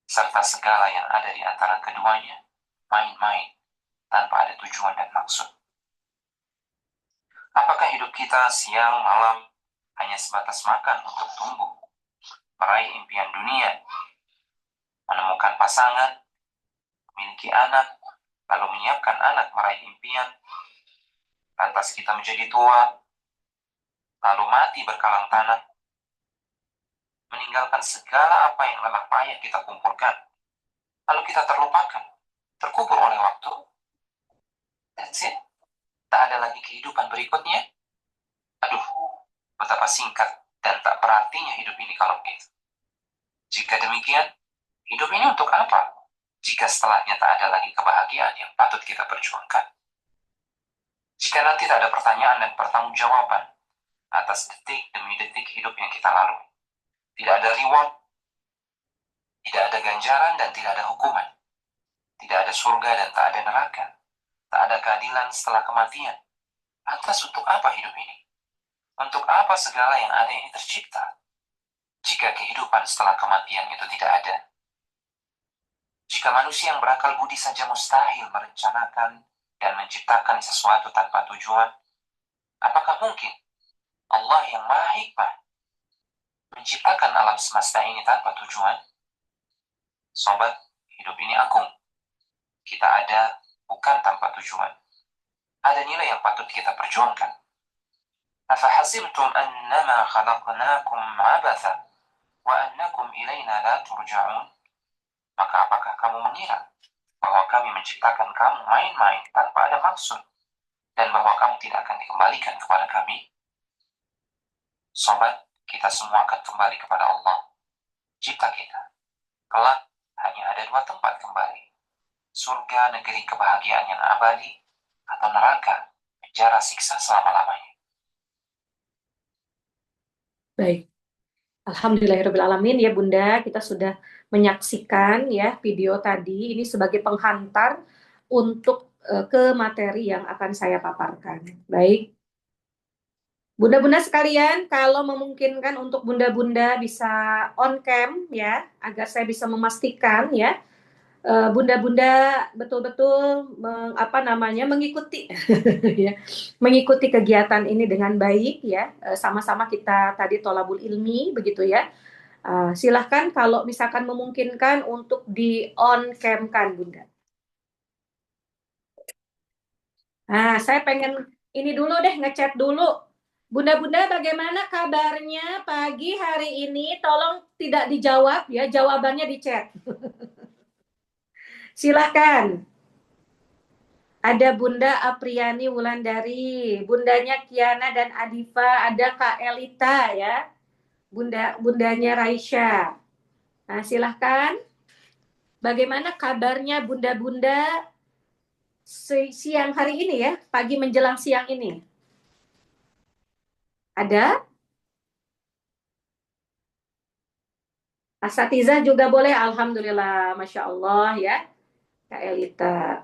serta segala yang ada di antara keduanya, main-main, tanpa ada tujuan dan maksud. Apakah hidup kita siang malam hanya sebatas makan untuk tumbuh, meraih impian dunia, menemukan pasangan, memiliki anak, lalu menyiapkan anak meraih impian, lantas kita menjadi tua, lalu mati berkalang tanah, meninggalkan segala apa yang lelah payah kita kumpulkan, lalu kita terlupakan, terkubur oleh waktu. That's it. Tak ada lagi kehidupan berikutnya. Aduh, betapa singkat dan tak berartinya hidup ini kalau begitu. Jika demikian, hidup ini untuk apa? jika setelahnya tak ada lagi kebahagiaan yang patut kita perjuangkan? Jika nanti tak ada pertanyaan dan pertanggungjawaban atas detik demi detik hidup yang kita lalui, tidak ada reward, tidak ada ganjaran dan tidak ada hukuman, tidak ada surga dan tak ada neraka, tak ada keadilan setelah kematian, lantas untuk apa hidup ini? Untuk apa segala yang ada ini tercipta? Jika kehidupan setelah kematian itu tidak ada, jika manusia yang berakal budi saja mustahil merencanakan dan menciptakan sesuatu tanpa tujuan, apakah mungkin Allah yang Maha Hikmah menciptakan alam semesta ini tanpa tujuan? Sobat, hidup ini agung. Kita ada bukan tanpa tujuan. Ada nilai yang patut kita perjuangkan. Afahasibtum annama khalaqnakum abatha wa annakum ilaina la turja'un? Maka apakah kamu mengira bahwa kami menciptakan kamu main-main tanpa ada maksud dan bahwa kamu tidak akan dikembalikan kepada kami? Sobat, kita semua akan kembali kepada Allah, cipta kita. Kelak hanya ada dua tempat kembali: surga, negeri kebahagiaan yang abadi, atau neraka, penjara siksa selama-lamanya. Baik. Alhamdulillahirrahmanirrahim ya Bunda, kita sudah menyaksikan ya video tadi ini sebagai penghantar untuk ke materi yang akan saya paparkan. Baik. Bunda-bunda sekalian, kalau memungkinkan untuk bunda-bunda bisa on cam ya, agar saya bisa memastikan ya, bunda-bunda betul-betul mengikuti ya, mengikuti kegiatan ini dengan baik ya, sama-sama kita tadi tholabul ilmi begitu ya. Silahkan kalau misalkan memungkinkan untuk di on cam kan Bunda. Nah, saya pengen ini dulu deh, ngechat dulu. Bunda-bunda bagaimana kabarnya pagi hari ini? Tolong tidak dijawab ya, jawabannya di chat. Silahkan. Ada Bunda Apriani Wulandari, bundanya Kiana dan Adifa, ada Kak Elita ya, bundanya Raisya. Nah, silahkan. Bagaimana kabarnya bunda-bunda siang hari ini ya, pagi menjelang siang ini? Ada? Asatizah juga boleh, alhamdulillah, masya Allah ya, Kak Elita.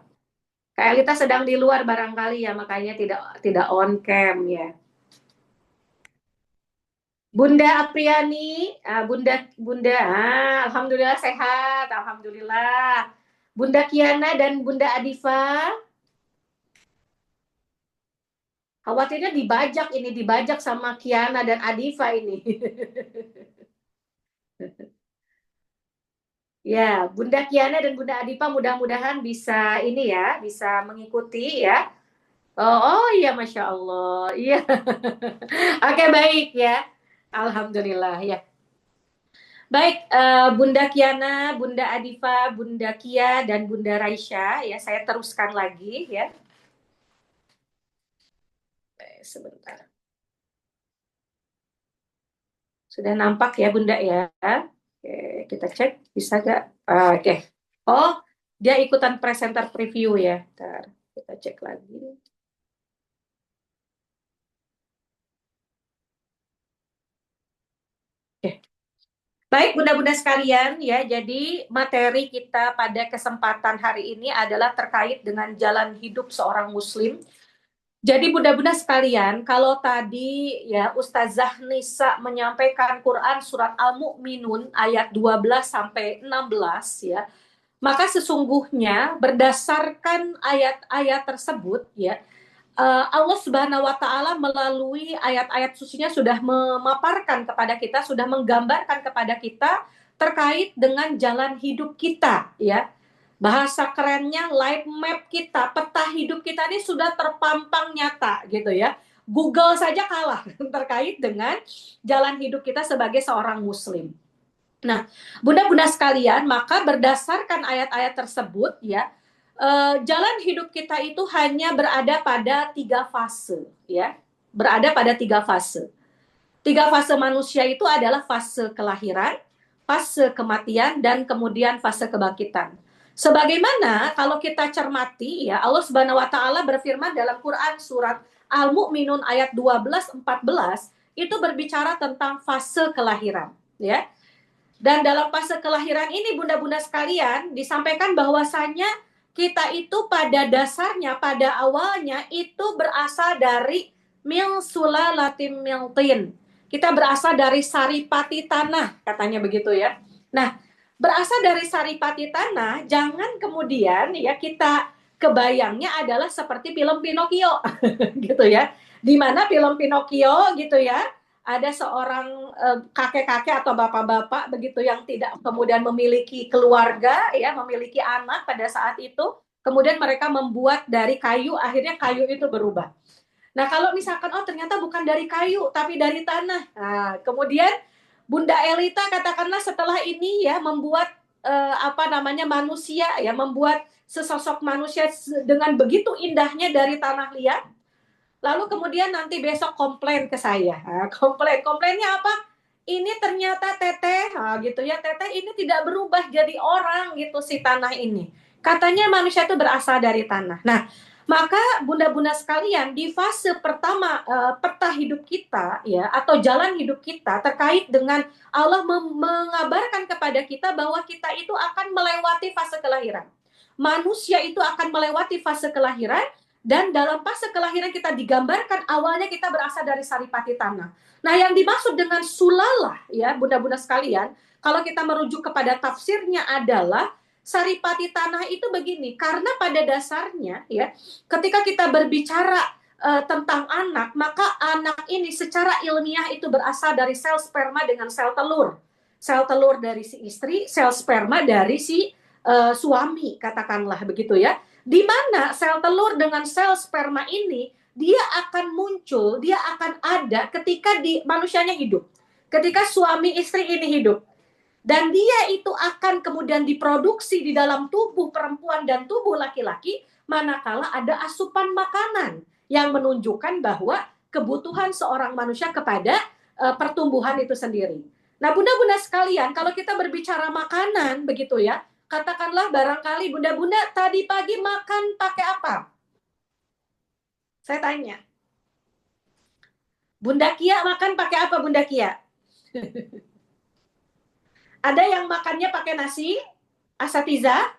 Kak Elita sedang di luar barangkali ya, makanya tidak on cam ya. Bunda Apriani, alhamdulillah sehat, alhamdulillah. Bunda Kiana dan Bunda Adifa, khawatirnya dibajak sama Kiana dan Adifa ini. Ya, Bunda Kiana dan Bunda Adifa mudah-mudahan bisa ini ya, bisa mengikuti ya. Oh iya, masya Allah, iya. Oke, baik ya, alhamdulillah ya. Baik, Bunda Kiana, Bunda Adifa, Bunda Kia dan Bunda Raisya ya, saya teruskan lagi ya. Sebentar. Sudah nampak ya Bunda ya? Oke, kita cek bisa nggak? Oke. Oh, dia ikutan presenter preview ya. Bentar, kita cek lagi. Oke. Baik Bunda-bunda sekalian ya, jadi materi kita pada kesempatan hari ini adalah terkait dengan jalan hidup seorang muslim. Jadi bunda-bunda sekalian, kalau tadi ya Ustazah Nisa menyampaikan Quran surat Al-Mu'minun ayat 12 sampai 16 ya, maka sesungguhnya berdasarkan ayat-ayat tersebut ya, Allah Subhanahu wa taala melalui ayat-ayat sucinya sudah memaparkan kepada kita, sudah menggambarkan kepada kita terkait dengan jalan hidup kita ya. Bahasa kerennya life map kita, peta hidup kita ini sudah terpampang nyata gitu ya. Google saja kalah terkait dengan jalan hidup kita sebagai seorang muslim. Nah, bunda-bunda sekalian, maka berdasarkan ayat-ayat tersebut ya, jalan hidup kita itu hanya berada pada 3 fase ya. Berada pada 3 fase. 3 fase manusia itu adalah fase kelahiran, fase kematian, dan kemudian fase kebangkitan. Sebagaimana kalau kita cermati ya, Allah Subhanahu wa taala berfirman dalam Quran surat Al-Mu'minun ayat 12-14 itu berbicara tentang fase kelahiran, ya. Dan dalam fase kelahiran ini bunda-bunda sekalian disampaikan bahwasanya kita itu pada dasarnya, pada awalnya itu berasal dari mil sulalatim miltin. Kita berasal dari saripati tanah, katanya begitu ya. Nah, berasal dari saripati tanah, jangan kemudian ya kita kebayangnya adalah seperti film Pinocchio gitu ya. Di mana film Pinocchio gitu ya, ada seorang kakek-kakek atau bapak-bapak begitu yang tidak kemudian memiliki keluarga ya, memiliki anak pada saat itu, kemudian mereka membuat dari kayu, akhirnya kayu itu berubah. Nah, kalau misalkan oh ternyata bukan dari kayu tapi dari tanah. Nah, kemudian Bunda Elita katakanlah setelah ini ya membuat manusia ya, membuat sesosok manusia dengan begitu indahnya dari tanah liat. Lalu kemudian nanti besok komplain ke saya. Nah, komplainnya apa? Ini ternyata teteh, gitu ya, teteh ini tidak berubah jadi orang gitu si tanah ini. Katanya manusia itu berasal dari tanah. Nah, maka bunda-bunda sekalian di fase pertama peta hidup kita ya atau jalan hidup kita terkait dengan Allah mengabarkan kepada kita bahwa kita itu akan melewati fase kelahiran. Manusia itu akan melewati fase kelahiran. Dan dalam fase kelahiran kita digambarkan awalnya kita berasal dari saripati tanah. Nah, yang dimaksud dengan sulalah ya bunda-bunda sekalian, kalau kita merujuk kepada tafsirnya adalah saripati tanah itu begini, karena pada dasarnya ya ketika kita berbicara tentang anak, maka anak ini secara ilmiah itu berasal dari sel sperma dengan sel telur. Sel telur dari si istri, sel sperma dari si suami, katakanlah begitu ya. Di mana sel telur dengan sel sperma ini dia akan muncul, dia akan ada ketika di manusianya hidup. Ketika suami istri ini hidup. Dan dia itu akan kemudian diproduksi di dalam tubuh perempuan dan tubuh laki-laki manakala ada asupan makanan yang menunjukkan bahwa kebutuhan seorang manusia kepada pertumbuhan itu sendiri. Nah, bunda-bunda sekalian, kalau kita berbicara makanan begitu ya, katakanlah barangkali bunda-bunda tadi pagi makan pakai apa? Saya tanya. Bunda Kia makan pakai apa Bunda Kia? Ada yang makannya pakai nasi? Asatiza?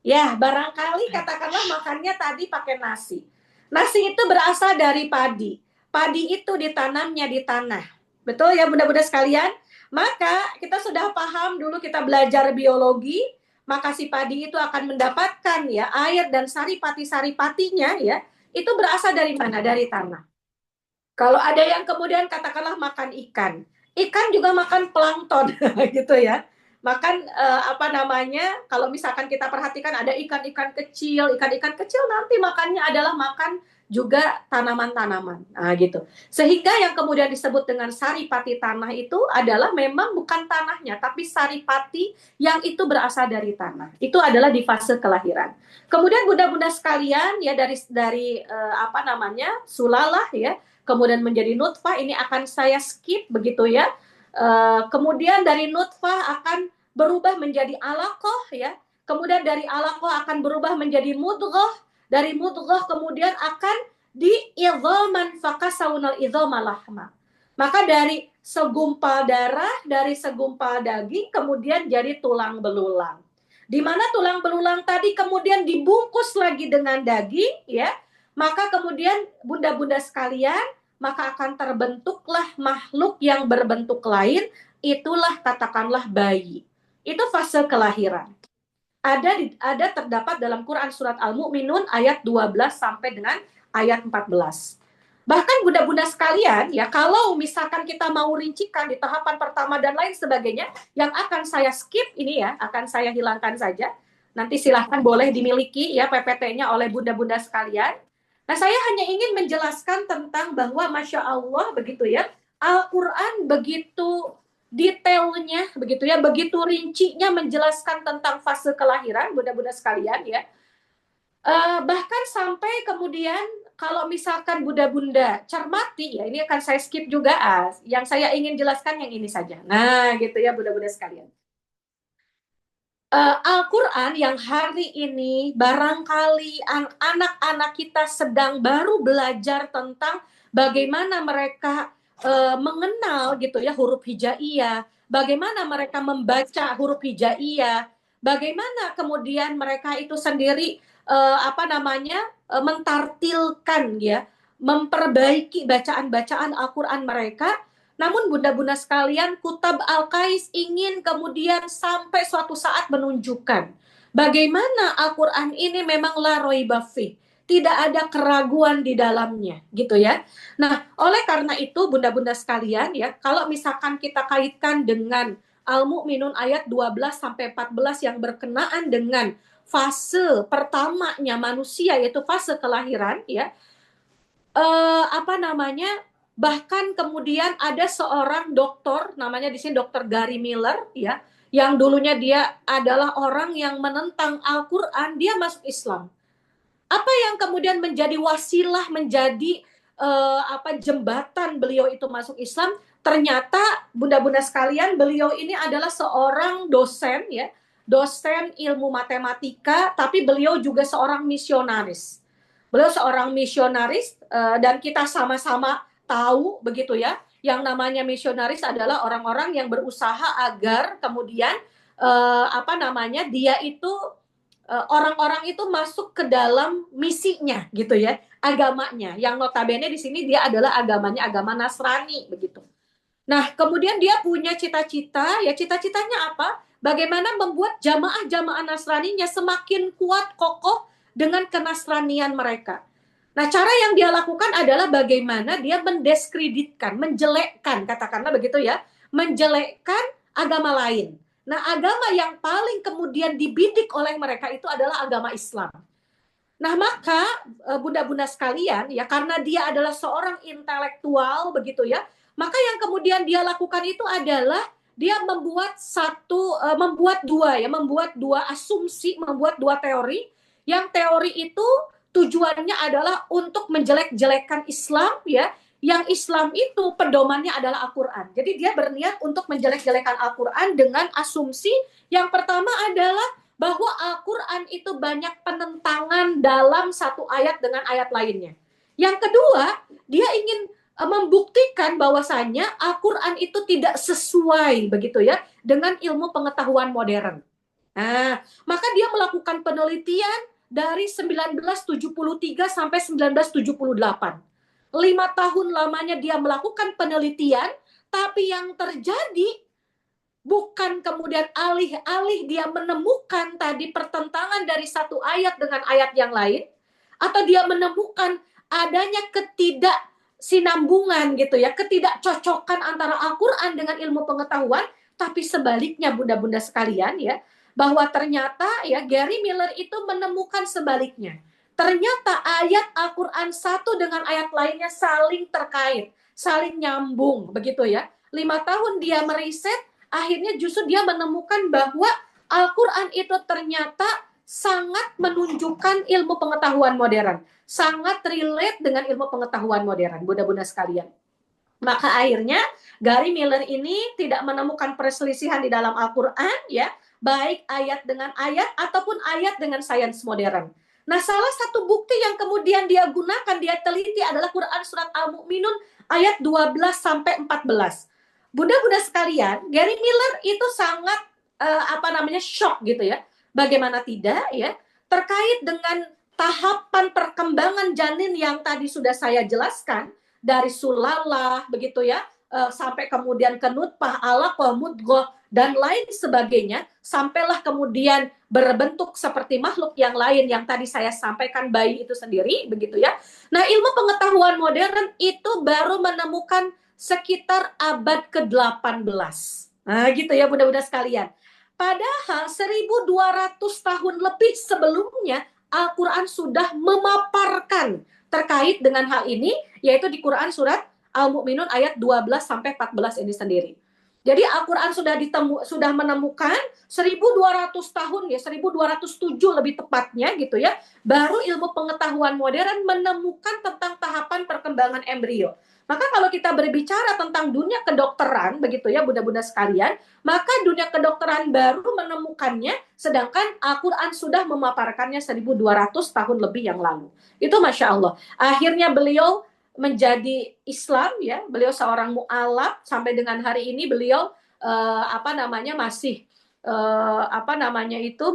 Ya, barangkali katakanlah makannya tadi pakai nasi. Nasi itu berasal dari padi. Padi itu ditanamnya di tanah. Betul ya bunda-bunda sekalian? Maka kita sudah paham dulu kita belajar biologi, maka si padi itu akan mendapatkan ya air dan saripati-saripatinya ya, itu berasal dari mana? Dari tanah. Kalau ada yang kemudian katakanlah makan ikan, ikan juga makan plankton gitu ya. Makan kalau misalkan kita perhatikan ada ikan-ikan kecil nanti makannya adalah makan juga tanaman-tanaman, gitu. Sehingga yang kemudian disebut dengan saripati tanah itu adalah memang bukan tanahnya, tapi saripati yang itu berasal dari tanah. Itu adalah di fase kelahiran. Kemudian bunda-bunda sekalian ya dari sulalah ya, kemudian menjadi nutfah, ini akan saya skip begitu ya. Kemudian dari nutfah akan berubah menjadi alaqah ya. Kemudian dari alaqah akan berubah menjadi mudghah. Dari mudghah kemudian akan diidhaman fakasaunal idhama lahma. Maka dari segumpal darah, dari segumpal daging kemudian jadi tulang belulang. Di mana tulang belulang tadi kemudian dibungkus lagi dengan daging ya. Maka kemudian bunda-bunda sekalian, maka akan terbentuklah makhluk yang berbentuk lain, itulah katakanlah bayi. Itu fase kelahiran. Ada terdapat dalam Quran surat Al-Mu'minun ayat 12 sampai dengan ayat 14. Bahkan bunda-bunda sekalian, ya kalau misalkan kita mau rincikan di tahapan pertama dan lain sebagainya, yang akan saya skip ini ya, akan saya hilangkan saja. Nanti silahkan boleh dimiliki ya PPT-nya oleh bunda-bunda sekalian. Nah, saya hanya ingin menjelaskan tentang bahwa Masya Allah begitu ya, Al-Quran begitu detailnya, begitu ya, begitu rincinya menjelaskan tentang fase kelahiran, bunda-bunda sekalian ya. Bahkan sampai kemudian kalau misalkan bunda-bunda cermati ya, ini akan saya skip juga, yang saya ingin jelaskan yang ini saja. Nah, gitu ya bunda-bunda sekalian. Al-Quran yang hari ini barangkali anak-anak kita sedang baru belajar tentang bagaimana mereka mengenal gitu ya huruf hijaiyah, bagaimana mereka membaca huruf hijaiyah, bagaimana kemudian mereka itu sendiri mentartilkan ya, memperbaiki bacaan-bacaan Al-Quran mereka. Namun bunda-bunda sekalian, Kutab Al-Qais ingin kemudian sampai suatu saat menunjukkan bagaimana Al-Quran ini memang la raiba fi, tidak ada keraguan di dalamnya, gitu ya. Nah, oleh karena itu bunda-bunda sekalian ya, kalau misalkan kita kaitkan dengan Al-Mu'minun ayat 12 sampai 14 yang berkenaan dengan fase pertamanya manusia yaitu fase kelahiran ya, bahkan kemudian ada seorang dokter namanya di sini Dr. Gary Miller ya, yang dulunya dia adalah orang yang menentang Al-Quran, dia masuk Islam. Apa yang kemudian menjadi wasilah, menjadi jembatan beliau itu masuk Islam? Ternyata bunda-bunda sekalian, beliau ini adalah seorang dosen ya, dosen ilmu matematika, tapi beliau juga seorang misionaris. Beliau seorang misionaris dan kita sama-sama tahu begitu ya, yang namanya misionaris adalah orang-orang yang berusaha agar kemudian dia itu orang-orang itu masuk ke dalam misinya gitu ya, agamanya. Yang notabene di sini dia adalah agamanya agama Nasrani begitu. Nah, kemudian dia punya cita-cita, ya cita-citanya apa? Bagaimana membuat jamaah-jamaah Nasraninya semakin kuat, kokoh dengan kenasranian mereka. Nah, cara yang dia lakukan adalah bagaimana dia mendiskreditkan, menjelekkan, katakanlah begitu ya, menjelekkan agama lain. Nah, agama yang paling kemudian dibidik oleh mereka itu adalah agama Islam. Nah, maka bunda-bunda sekalian, ya karena dia adalah seorang intelektual begitu ya, maka yang kemudian dia lakukan itu adalah dia membuat dua asumsi, membuat dua teori. Yang teori itu tujuannya adalah untuk menjelek-jelekan Islam ya, yang Islam itu pedomannya adalah Al-Quran. Jadi dia berniat untuk menjelek-jelekan Al-Quran dengan asumsi yang pertama adalah bahwa Al-Quran itu banyak penentangan dalam satu ayat dengan ayat lainnya. Yang kedua, dia ingin membuktikan bahwasannya Al-Quran itu tidak sesuai begitu ya dengan ilmu pengetahuan modern. Nah, maka dia melakukan penelitian dari 1973 sampai 1978. 5 tahun lamanya dia melakukan penelitian, tapi yang terjadi bukan kemudian alih-alih dia menemukan tadi pertentangan dari satu ayat dengan ayat yang lain, atau dia menemukan adanya ketidaksinambungan gitu ya, ketidakcocokan antara Al-Quran dengan ilmu pengetahuan, tapi sebaliknya bunda-bunda sekalian ya, bahwa ternyata ya Gary Miller itu menemukan sebaliknya. Ternyata ayat Al-Quran satu dengan ayat lainnya saling terkait, saling nyambung begitu ya. 5 tahun dia meriset, akhirnya justru dia menemukan bahwa Al-Quran itu ternyata sangat menunjukkan ilmu pengetahuan modern, sangat relate dengan ilmu pengetahuan modern, bunda-bunda sekalian. Maka akhirnya Gary Miller ini tidak menemukan perselisihan di dalam Al-Quran ya, baik ayat dengan ayat ataupun ayat dengan sains modern. Nah, salah satu bukti yang kemudian dia gunakan, dia teliti adalah Quran surat Al-Mu'minun ayat 12 sampai 14. Bunda-bunda sekalian, Gary Miller itu sangat shock gitu ya. Bagaimana tidak ya, terkait dengan tahapan perkembangan janin yang tadi sudah saya jelaskan, dari sulalah begitu ya, sampai kemudian ke nutfah, alaqah, mudghah dan lain sebagainya, sampailah kemudian berbentuk seperti makhluk yang lain yang tadi saya sampaikan, bayi itu sendiri begitu ya. Nah, ilmu pengetahuan modern itu baru menemukan sekitar abad ke-18. Nah, gitu ya bunda-bunda sekalian. Padahal 1200 tahun lebih sebelumnya Al-Quran sudah memaparkan terkait dengan hal ini, yaitu di Quran surat Al-Mu'minun ayat 12 sampai 14 ini sendiri. Jadi Al-Quran sudah menemukan 1200 tahun ya, 1207 lebih tepatnya gitu ya, baru ilmu pengetahuan modern menemukan tentang tahapan perkembangan embrio. Maka kalau kita berbicara tentang dunia kedokteran, begitu ya bunda-bunda sekalian, maka dunia kedokteran baru menemukannya, sedangkan Al-Quran sudah memaparkannya 1200 tahun lebih yang lalu. Itu Masya Allah. Akhirnya beliau menjadi Islam, ya, beliau seorang mu'alaf, sampai dengan hari ini beliau masih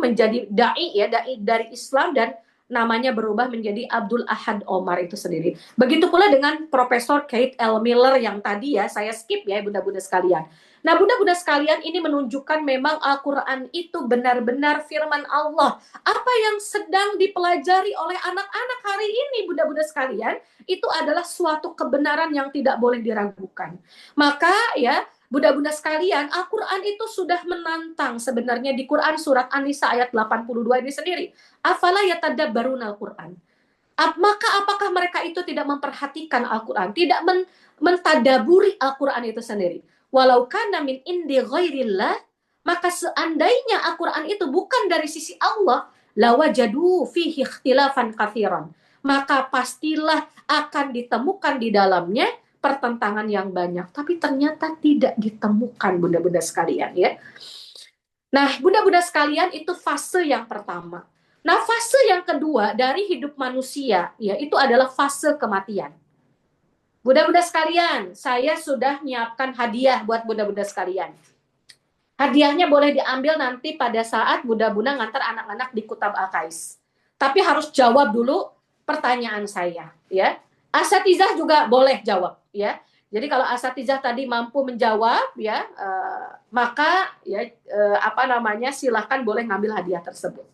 menjadi dai, ya, dai dari Islam, dan namanya berubah menjadi Abdul Ahad Omar itu sendiri. Begitu pula dengan Profesor Keith L. Miller yang tadi ya saya skip ya bunda-bunda sekalian. Nah bunda-bunda sekalian, ini menunjukkan memang Al-Quran itu benar-benar firman Allah. Apa yang sedang dipelajari oleh anak-anak hari ini bunda-bunda sekalian, itu adalah suatu kebenaran yang tidak boleh diragukan. Maka ya bunda-bunda sekalian, Al-Quran itu sudah menantang sebenarnya di Quran surat An-Nisa ayat 82 ini sendiri. Afala yatadabbaruna Al-Quran. Maka apakah mereka itu tidak memperhatikan Al-Quran, tidak mentadaburi Al-Quran itu sendiri? Walau kana min indi ghairillah, maka seandainya Al-Quran itu bukan dari sisi Allah, lawajadu fihi ikhtilafan katsiran, maka pastilah akan ditemukan di dalamnya pertentangan yang banyak. Tapi ternyata tidak ditemukan bunda-bunda sekalian ya. Nah bunda-bunda sekalian, itu fase yang pertama. Nah fase yang kedua dari hidup manusia ya, itu adalah fase kematian. Bunda-bunda sekalian, saya sudah menyiapkan hadiah buat bunda-bunda sekalian. Hadiahnya boleh diambil nanti pada saat bunda-bunda ngantar anak-anak di Kutab Al-Kais. Tapi harus jawab dulu pertanyaan saya ya. Asatizah juga boleh jawab ya. Jadi kalau asatizah tadi mampu menjawab ya, maka ya silahkan boleh ngambil hadiah tersebut.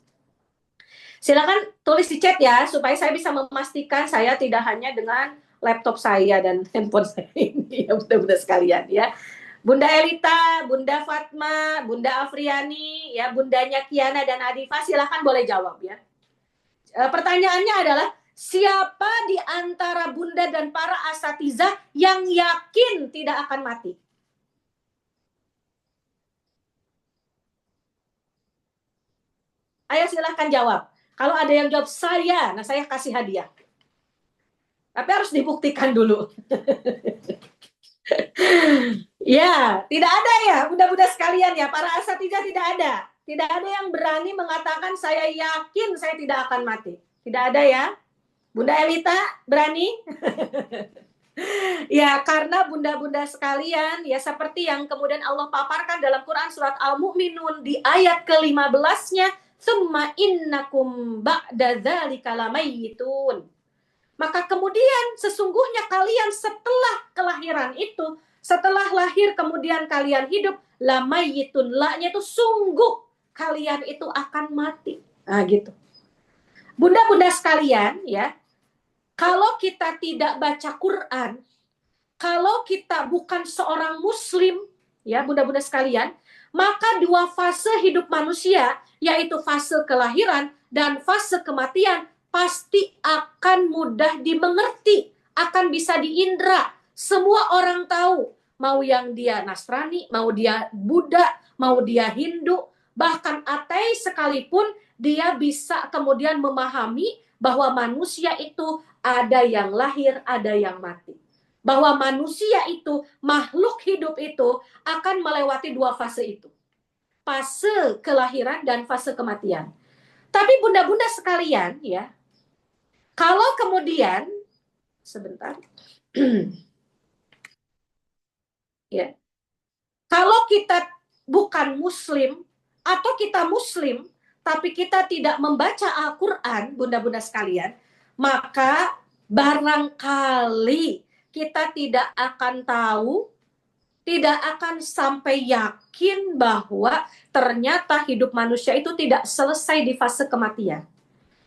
Silakan tulis di chat ya, supaya saya bisa memastikan saya tidak hanya dengan laptop saya dan handphone saya ini ya bunda-bunda sekalian ya. Bunda Elita, Bunda Fatma, Bunda Afriani, ya bundanya Kiana dan Adifa, silakan boleh jawab ya. Pertanyaannya adalah, siapa di antara bunda dan para asatizah yang yakin tidak akan mati? Ayo silahkan jawab. Kalau ada yang jawab saya, nah saya kasih hadiah. Tapi harus dibuktikan dulu. Ya, tidak ada ya bunda-bunda sekalian ya, para asatizah tidak ada. Tidak ada yang berani mengatakan saya yakin saya tidak akan mati. Tidak ada ya. Bunda Elita berani? Ya, karena bunda-bunda sekalian, ya seperti yang kemudian Allah paparkan dalam Quran surat Al-Mu'minun di ayat ke-15-nya, "Tsumma innakum ba'da dzalika lamayyitun." Maka kemudian sesungguhnya kalian setelah kelahiran itu, setelah lahir kemudian kalian hidup, lamayyitun, la-nya itu sungguh kalian itu akan mati. Nah, gitu. Bunda-bunda sekalian, ya, kalau kita tidak baca Quran, kalau kita bukan seorang muslim, ya bunda-bunda sekalian, maka dua fase hidup manusia, yaitu fase kelahiran dan fase kematian, pasti akan mudah dimengerti, akan bisa diindra. Semua orang tahu, mau yang dia Nasrani, mau dia Buddha, mau dia Hindu, bahkan ateis sekalipun, dia bisa kemudian memahami bahwa manusia itu ada yang lahir, ada yang mati. Bahwa manusia itu, makhluk hidup itu akan melewati dua fase itu. Fase kelahiran dan fase kematian. Tapi bunda-bunda sekalian, ya, kalau kemudian, sebentar, ya, kalau kita bukan muslim, atau kita muslim, tapi kita tidak membaca Al-Quran, bunda-bunda sekalian, maka barangkali kita tidak akan tahu, tidak akan sampai yakin bahwa ternyata hidup manusia itu tidak selesai di fase kematian.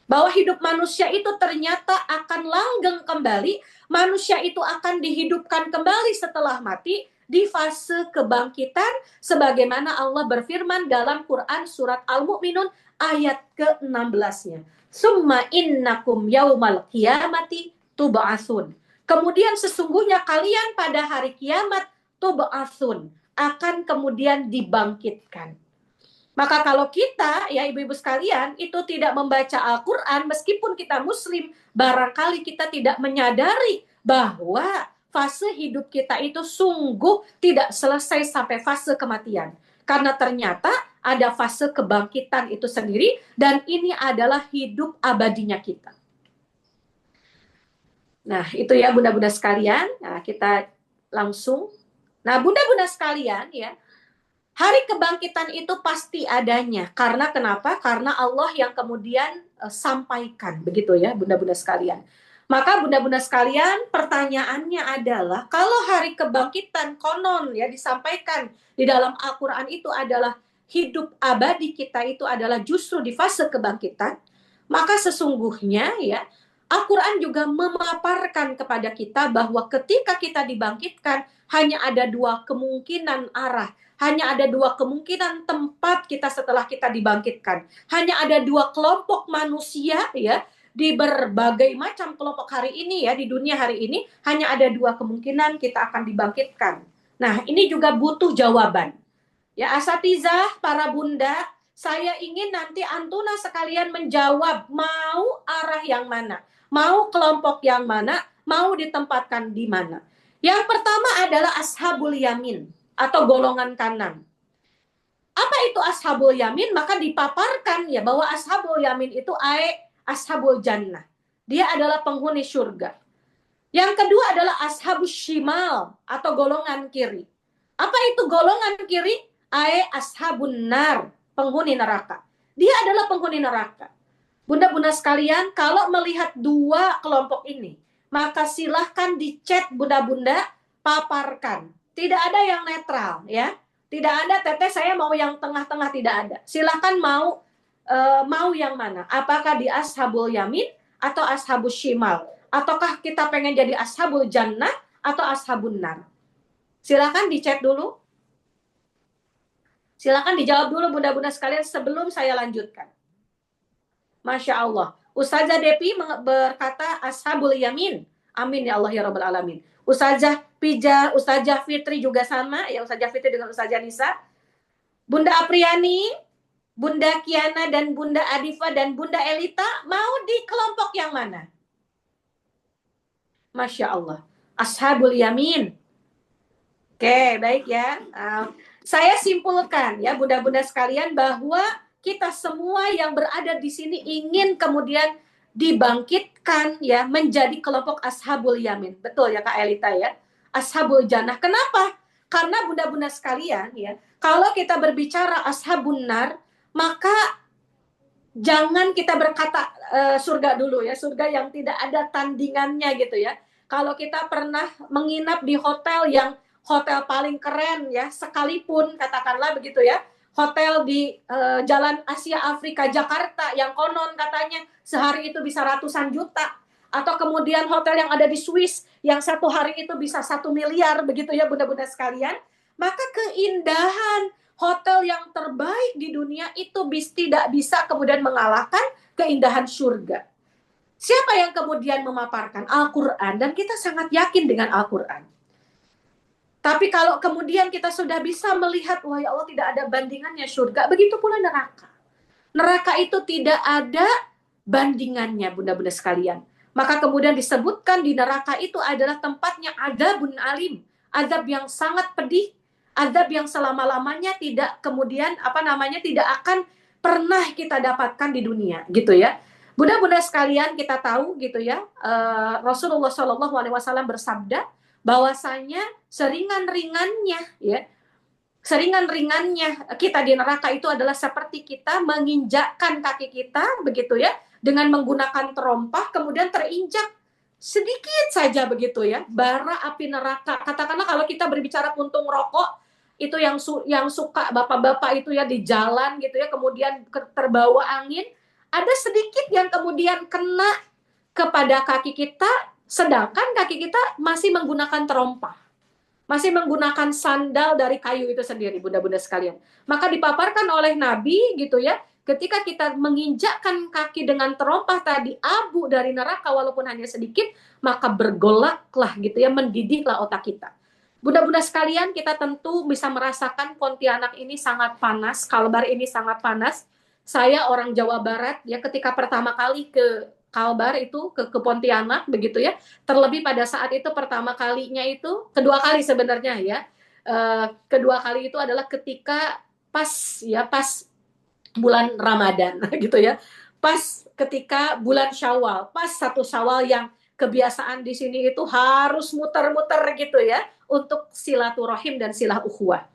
Bahwa hidup manusia itu ternyata akan langgeng kembali, manusia itu akan dihidupkan kembali setelah mati di fase kebangkitan, sebagaimana Allah berfirman dalam Quran surat Al-Mu'minun ayat ke-16-nya. Summa innakum yaumal qiyamati tub'atsun. Kemudian sesungguhnya kalian pada hari kiamat tub'atsun, akan kemudian dibangkitkan. Maka kalau kita, ya ibu-ibu sekalian, itu tidak membaca Al-Quran, meskipun kita muslim, barangkali kita tidak menyadari bahwa fase hidup kita itu sungguh tidak selesai sampai fase kematian. Karena ternyata ada fase kebangkitan itu sendiri, dan ini adalah hidup abadinya kita. Nah, itu ya bunda-bunda sekalian. Nah, kita langsung. Nah, bunda-bunda sekalian ya, hari kebangkitan itu pasti adanya. Karena kenapa? Karena Allah yang kemudian sampaikan, begitu ya bunda-bunda sekalian. Maka bunda-bunda sekalian, pertanyaannya adalah, kalau hari kebangkitan konon ya disampaikan di dalam Al-Quran itu adalah hidup abadi kita itu adalah justru di fase kebangkitan, maka sesungguhnya ya Al-Quran juga memaparkan kepada kita bahwa ketika kita dibangkitkan hanya ada dua kemungkinan arah, hanya ada dua kemungkinan tempat kita setelah kita dibangkitkan, hanya ada dua kelompok manusia ya. Di berbagai macam kelompok hari ini ya, di dunia hari ini hanya ada dua kemungkinan kita akan dibangkitkan. Nah, ini juga butuh jawaban. Ya, asatizah, para bunda, saya ingin nanti antuna sekalian menjawab mau arah yang mana, mau kelompok yang mana, mau ditempatkan di mana. Yang pertama adalah ashabul yamin atau golongan kanan. Apa itu ashabul yamin? Maka dipaparkan ya bahwa ashabul yamin itu ashabul jannah. Dia adalah penghuni surga. Yang kedua adalah ashabus shimal atau golongan kiri. Apa itu golongan kiri? Ashabun nar, penghuni neraka. Dia adalah penghuni neraka. Bunda-bunda sekalian, kalau melihat dua kelompok ini, maka silahkan dicet bunda-bunda, paparkan. Tidak ada yang netral ya. Tidak ada teteh saya mau yang tengah-tengah, tidak ada. Silahkan mau yang mana? Apakah di ashabul yamin atau ashabus shimal? Ataukah kita pengen jadi ashabul jannah atau ashabun nar? Silakan dicek dulu. Silakan dijawab dulu bunda-bunda sekalian sebelum saya lanjutkan. Masya Allah. Ustazah Depi berkata ashabul yamin. Amin ya Allah ya Rabbal Alamin. Ustazah Pija, Ustazah Fitri juga sama. Ya, Ustazah Fitri dengan Ustazah Nisa. Bunda Apriani, Bunda Kiana dan Bunda Adifa dan Bunda Elita mau di kelompok yang mana? Masya Allah. Ashabul yamin. Oke, baik ya. Saya simpulkan ya bunda-bunda sekalian bahwa kita semua yang berada di sini ingin kemudian dibangkitkan ya menjadi kelompok ashabul yamin. Betul ya Kak Elita ya. Ashabul jannah. Kenapa? Karena bunda-bunda sekalian ya, kalau kita berbicara ashabun nar, maka jangan kita berkata surga dulu ya, surga yang tidak ada tandingannya gitu ya. Kalau kita pernah menginap di hotel yang hotel paling keren ya, sekalipun katakanlah begitu ya, hotel di Jalan Asia Afrika Jakarta yang konon katanya sehari itu bisa ratusan juta, atau kemudian hotel yang ada di Swiss yang satu hari itu bisa 1 miliar begitu ya bunda-bunda sekalian, maka keindahan hotel yang terbaik di dunia itu tidak bisa kemudian mengalahkan keindahan surga. Siapa yang kemudian memaparkan? Al-Quran, dan kita sangat yakin dengan Al-Quran. Tapi kalau kemudian kita sudah bisa melihat, wah ya Allah tidak ada bandingannya surga, begitu pula neraka. Neraka itu tidak ada bandingannya bunda-bunda sekalian. Maka kemudian disebutkan di neraka itu adalah tempatnya adzabun alim, azab yang sangat pedih, azab yang selama-lamanya tidak kemudian tidak akan pernah kita dapatkan di dunia, gitu ya. Bunda-bunda sekalian, kita tahu gitu ya, Rasulullah SAW bersabda bahwasanya seringan-ringannya kita di neraka itu adalah seperti kita menginjakkan kaki kita begitu ya, dengan menggunakan terompah, kemudian terinjak sedikit saja begitu ya bara api neraka. Katakanlah kalau kita berbicara puntung rokok, itu yang suka bapak-bapak itu ya di jalan gitu ya, kemudian terbawa angin, ada sedikit yang kemudian kena kepada kaki kita, sedangkan kaki kita masih menggunakan terompah, masih menggunakan sandal dari kayu itu sendiri bunda-bunda sekalian. Maka dipaparkan oleh Nabi gitu ya, ketika kita menginjakkan kaki dengan terompah tadi, abu dari neraka walaupun hanya sedikit, maka bergolaklah gitu ya, mendidihlah otak kita. Bunda-bunda sekalian, kita tentu bisa merasakan Pontianak ini sangat panas, Kalbar ini sangat panas. Saya orang Jawa Barat ya, ketika pertama kali ke Kalbar itu ke Pontianak begitu ya. Terlebih pada saat itu pertama kalinya itu, kedua kali sebenarnya ya. Kedua kali itu adalah ketika pas bulan Ramadan gitu ya. Pas ketika bulan Syawal, pas 1 Syawal yang kebiasaan di sini itu harus muter-muter gitu ya untuk silaturahim dan silah ukhuwah.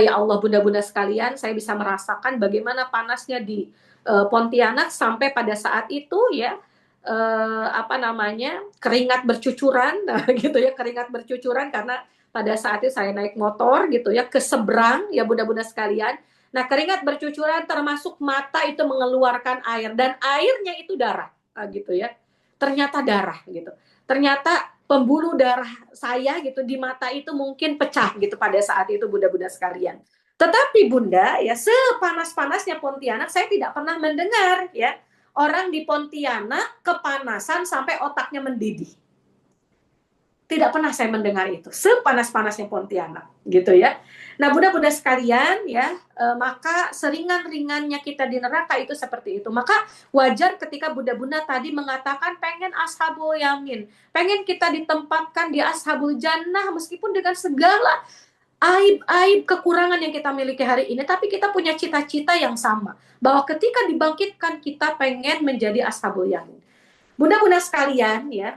Ya Allah, bunda-bunda sekalian, saya bisa merasakan bagaimana panasnya di Pontianak sampai pada saat itu ya, keringat bercucuran, gitu ya, keringat bercucuran karena pada saat itu saya naik motor gitu ya ke seberang ya bunda-bunda sekalian. Nah, keringat bercucuran termasuk mata itu mengeluarkan air dan airnya itu darah, gitu ya. Ternyata darah gitu. Ternyata pembuluh darah saya gitu di mata itu mungkin pecah gitu pada saat itu bunda-bunda sekalian. Tetapi bunda ya, sepanas-panasnya Pontianak saya tidak pernah mendengar ya orang di Pontianak kepanasan sampai otaknya mendidih. Tidak pernah saya mendengar itu, sepanas-panasnya Pontianak gitu ya. Nah, bunda-bunda sekalian ya, maka seringan-ringannya kita di neraka itu seperti itu. Maka wajar ketika bunda-bunda tadi mengatakan pengen ashabul yamin, pengen kita ditempatkan di ashabul jannah meskipun dengan segala aib-aib kekurangan yang kita miliki hari ini, tapi kita punya cita-cita yang sama, bahwa ketika dibangkitkan kita pengen menjadi ashabul yamin. Bunda-bunda sekalian ya,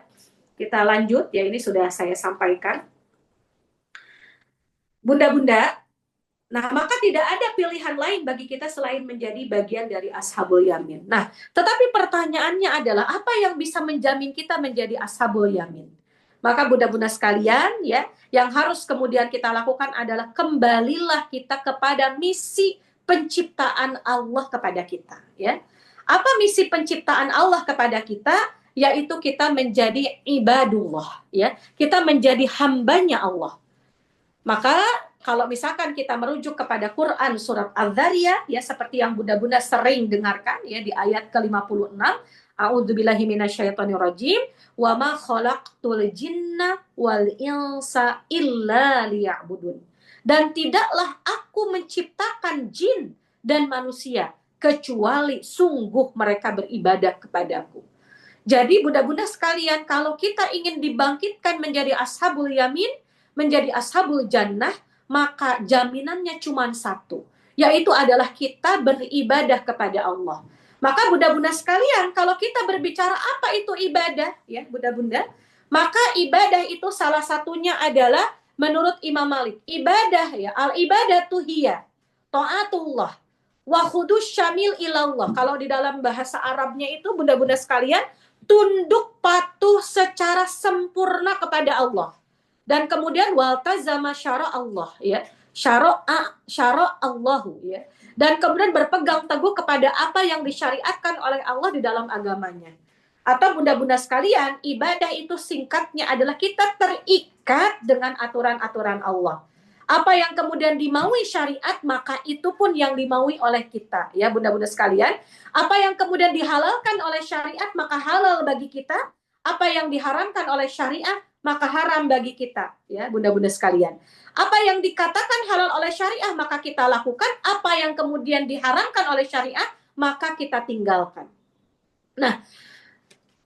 kita lanjut ya, ini sudah saya sampaikan. Bunda-bunda, nah maka tidak ada pilihan lain bagi kita selain menjadi bagian dari ashabul yamin. Nah, tetapi pertanyaannya adalah apa yang bisa menjamin kita menjadi ashabul yamin? Maka bunda-bunda sekalian ya, yang harus kemudian kita lakukan adalah kembalilah kita kepada misi penciptaan Allah kepada kita ya. Apa misi penciptaan Allah kepada kita? Yaitu kita menjadi ibadullah ya, kita menjadi hambanya Allah. Maka kalau misalkan kita merujuk kepada Quran surat Adz-Dzariyat ya, seperti yang bunda-bunda sering dengarkan ya di ayat ke-56, a'udzubillahi minasyaitonirrajim, wa ma khalaqtul jinna wal insa illa liya'budun. Dan tidaklah aku menciptakan jin dan manusia kecuali sungguh mereka beribadah kepadaku. Jadi bunda-bunda sekalian, kalau kita ingin dibangkitkan menjadi ashabul yamin, menjadi ashabul jannah, maka jaminannya cuma satu, yaitu adalah kita beribadah kepada Allah. Maka bunda-bunda sekalian, kalau kita berbicara apa itu ibadah, ya bunda-bunda, maka ibadah itu salah satunya adalah menurut Imam Malik, ibadah ya, al-ibadatu hiya ta'atullah wa khudus syamil ilallah. Kalau di dalam bahasa Arabnya itu bunda-bunda sekalian, tunduk patuh secara sempurna kepada Allah. Dan kemudian waltazama syara Allah ya. Syara Allahu ya. Dan kemudian berpegang teguh kepada apa yang disyariatkan oleh Allah di dalam agamanya. Atau bunda-bunda sekalian, ibadah itu singkatnya adalah kita terikat dengan aturan-aturan Allah. Apa yang kemudian dimaui syariat, maka itu pun yang dimaui oleh kita. Ya bunda-bunda sekalian, apa yang kemudian dihalalkan oleh syariat, maka halal bagi kita. Apa yang diharamkan oleh syariat, maka haram bagi kita. Ya bunda-bunda sekalian. Apa yang dikatakan halal oleh syariat, maka kita lakukan. Apa yang kemudian diharamkan oleh syariat, maka kita tinggalkan. Nah,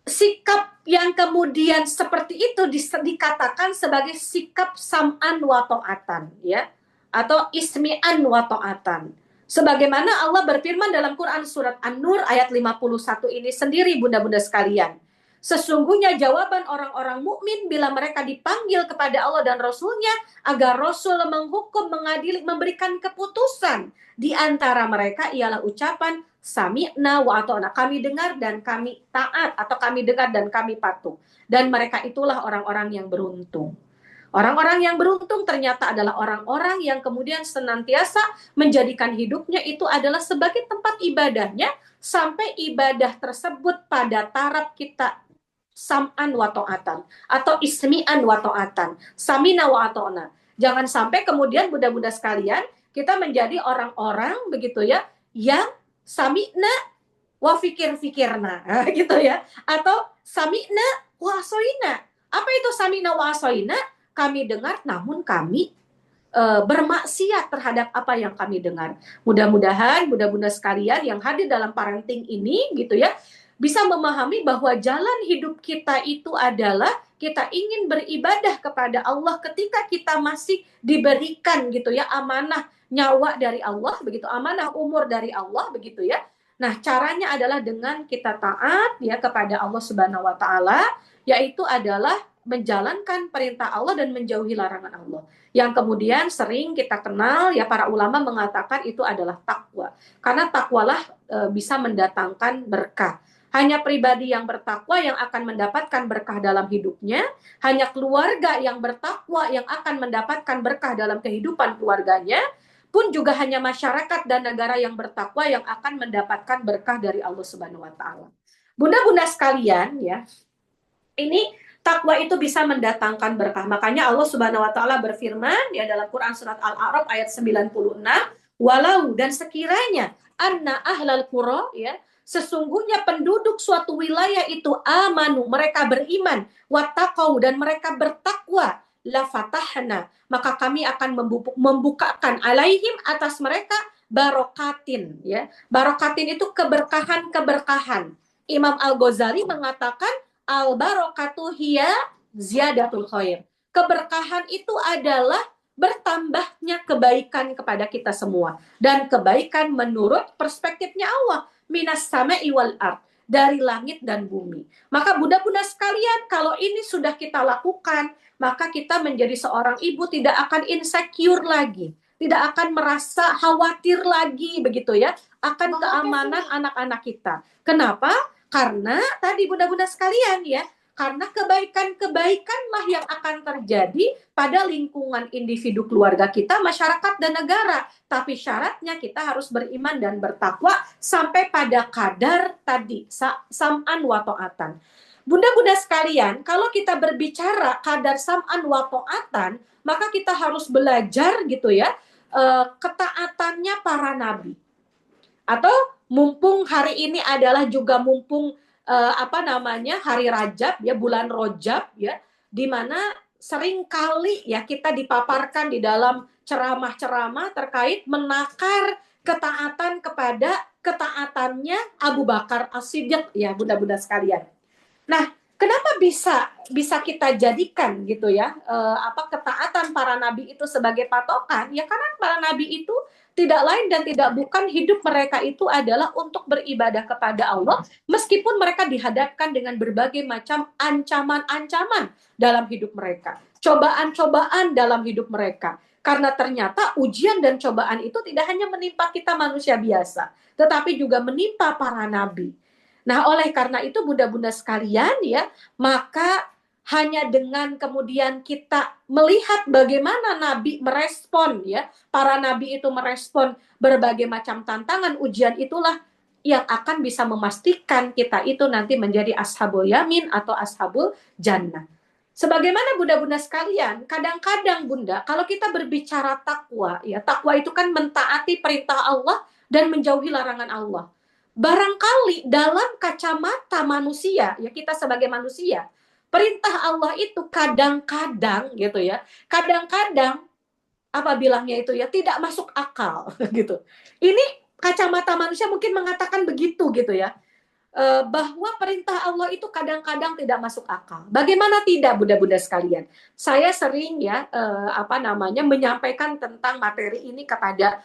sikap yang kemudian seperti itu dikatakan sebagai sikap sam'an wa ta'atan ya, atau ismi'an wa ta'atan. Sebagaimana Allah berfirman dalam Quran surat An-Nur ayat 51 ini sendiri bunda-bunda sekalian. Sesungguhnya jawaban orang-orang mukmin bila mereka dipanggil kepada Allah dan Rasul-Nya agar Rasul menghukum, mengadili, memberikan keputusan di antara mereka ialah ucapan sami'na wa ata'na, kami dengar dan kami taat, atau kami dengar dan kami patuh. Dan mereka itulah orang-orang yang beruntung. Orang-orang yang beruntung ternyata adalah orang-orang yang kemudian senantiasa menjadikan hidupnya itu adalah sebagai tempat ibadahnya, sampai ibadah tersebut pada taraf kita sam'an wa ta'atan atau ismi'an wa ta'atan, samina wa ata'na. Jangan sampai kemudian bunda-bunda sekalian kita menjadi orang-orang begitu ya yang sami'na wa fikir-fikirna gitu ya, atau sami'na wa asoina. Apa itu sami'na wa asoina? Kami dengar namun kami bermaksiat terhadap apa yang kami dengar. Mudah-mudahan bunda-bunda sekalian yang hadir dalam parenting ini gitu ya, bisa memahami bahwa jalan hidup kita itu adalah kita ingin beribadah kepada Allah ketika kita masih diberikan gitu ya amanah nyawa dari Allah begitu, amanah umur dari Allah begitu ya. Nah, caranya adalah dengan kita taat ya kepada Allah Subhanahu wa taala, yaitu adalah menjalankan perintah Allah dan menjauhi larangan Allah. Yang kemudian sering kita kenal ya para ulama mengatakan itu adalah takwa. Karena takwalah bisa mendatangkan berkah. Hanya pribadi yang bertakwa yang akan mendapatkan berkah dalam hidupnya, hanya keluarga yang bertakwa yang akan mendapatkan berkah dalam kehidupan keluarganya, pun juga hanya masyarakat dan negara yang bertakwa yang akan mendapatkan berkah dari Allah Subhanahu wa taala. Bunda-bunda sekalian ya, ini takwa itu bisa mendatangkan berkah. Makanya Allah Subhanahu wa taala berfirman ya dalam Quran surat Al-A'raf ayat 96, walau dan sekiranya anna ahlal qura ya, sesungguhnya penduduk suatu wilayah itu amanu, mereka beriman, wattaqau dan mereka bertakwa, la fatahna, maka kami akan membukakan alaihim atas mereka barokatin ya. Barokatin itu keberkahan-keberkahan. Imam Al-Ghazali mengatakan al-barokatu hiya ziyadatul khair. Keberkahan itu adalah bertambahnya kebaikan kepada kita semua. Dan kebaikan menurut perspektifnya Allah. Minas sama'i wal ard. Dari langit dan bumi. Maka bunda-bunda sekalian, kalau ini sudah kita lakukan, maka kita menjadi seorang ibu tidak akan insecure lagi. Tidak akan merasa khawatir lagi, begitu ya. Akan keamanan anak-anak kita. Kenapa? Karena tadi bunda-bunda sekalian ya, karena kebaikan-kebaikanlah yang akan terjadi pada lingkungan individu keluarga kita, masyarakat dan negara. Tapi syaratnya kita harus beriman dan bertakwa sampai pada kadar tadi, sam'an wa ta'atan. Bunda-bunda sekalian, kalau kita berbicara kadar sam'an wa ta'atan, maka kita harus belajar gitu ya, ketaatannya para nabi. Atau mumpung hari ini adalah juga mumpung hari Rajab ya, bulan Rajab ya, di mana sering kali ya kita dipaparkan di dalam ceramah-ceramah terkait menakar ketaatan kepada ketaatannya Abu Bakar As-Siddiq ya bunda-bunda sekalian. Nah, kenapa bisa kita jadikan gitu ya ketaatan para nabi itu sebagai patokan? Ya karena para nabi itu tidak lain dan tidak bukan hidup mereka itu adalah untuk beribadah kepada Allah meskipun mereka dihadapkan dengan berbagai macam ancaman-ancaman dalam hidup mereka, cobaan-cobaan dalam hidup mereka. Karena ternyata ujian dan cobaan itu tidak hanya menimpa kita manusia biasa, tetapi juga menimpa para nabi. Nah, oleh karena itu bunda-bunda sekalian ya, maka hanya dengan kemudian kita melihat bagaimana Nabi merespon ya, para Nabi itu merespon berbagai macam tantangan, ujian itulah yang akan bisa memastikan kita itu nanti menjadi ashabul yamin atau ashabul jannah. Sebagaimana bunda-bunda sekalian, kadang-kadang bunda, kalau kita berbicara takwa, ya takwa itu kan mentaati perintah Allah dan menjauhi larangan Allah. Barangkali dalam kacamata manusia, ya kita sebagai manusia, perintah Allah itu kadang-kadang gitu ya, kadang-kadang apa bilangnya itu ya tidak masuk akal gitu. Ini kacamata manusia mungkin mengatakan begitu gitu ya, bahwa perintah Allah itu kadang-kadang tidak masuk akal. Bagaimana tidak bunda-bunda sekalian? Saya sering ya menyampaikan tentang materi ini kepada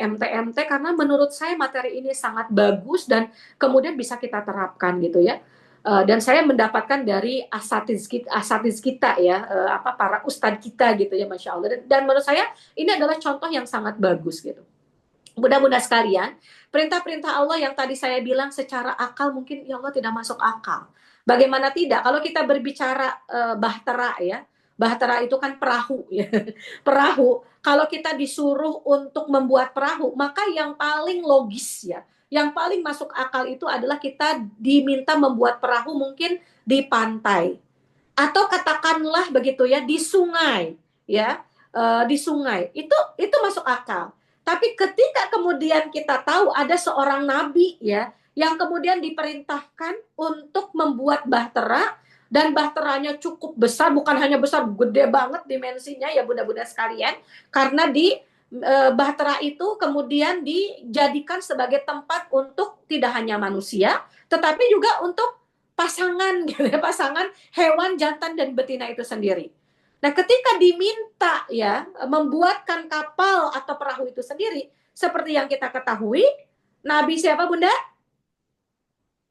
MT karena menurut saya materi ini sangat bagus dan kemudian bisa kita terapkan gitu ya. Dan saya mendapatkan dari asatiz kita ya, para ustadz kita gitu ya, Masya Allah. Dan menurut saya ini adalah contoh yang sangat bagus gitu. Bunda-bunda sekalian, perintah-perintah Allah yang tadi saya bilang secara akal mungkin ya Allah tidak masuk akal. Bagaimana tidak? Kalau kita berbicara bahtera ya, bahtera itu kan perahu ya. Perahu, kalau kita disuruh untuk membuat perahu, maka yang paling logis ya, yang paling masuk akal itu adalah kita diminta membuat perahu mungkin di pantai atau katakanlah begitu ya di sungai ya, di sungai itu masuk akal. Tapi ketika kemudian kita tahu ada seorang nabi ya yang kemudian diperintahkan untuk membuat bahtera dan bahteranya cukup besar, bukan hanya besar, gede banget dimensinya ya bunda-bunda sekalian, karena di bahtera itu kemudian dijadikan sebagai tempat untuk tidak hanya manusia, tetapi juga untuk pasangan gitu ya, pasangan hewan jantan dan betina itu sendiri. Nah, ketika diminta ya membuatkan kapal atau perahu itu sendiri, seperti yang kita ketahui, Nabi siapa Bunda?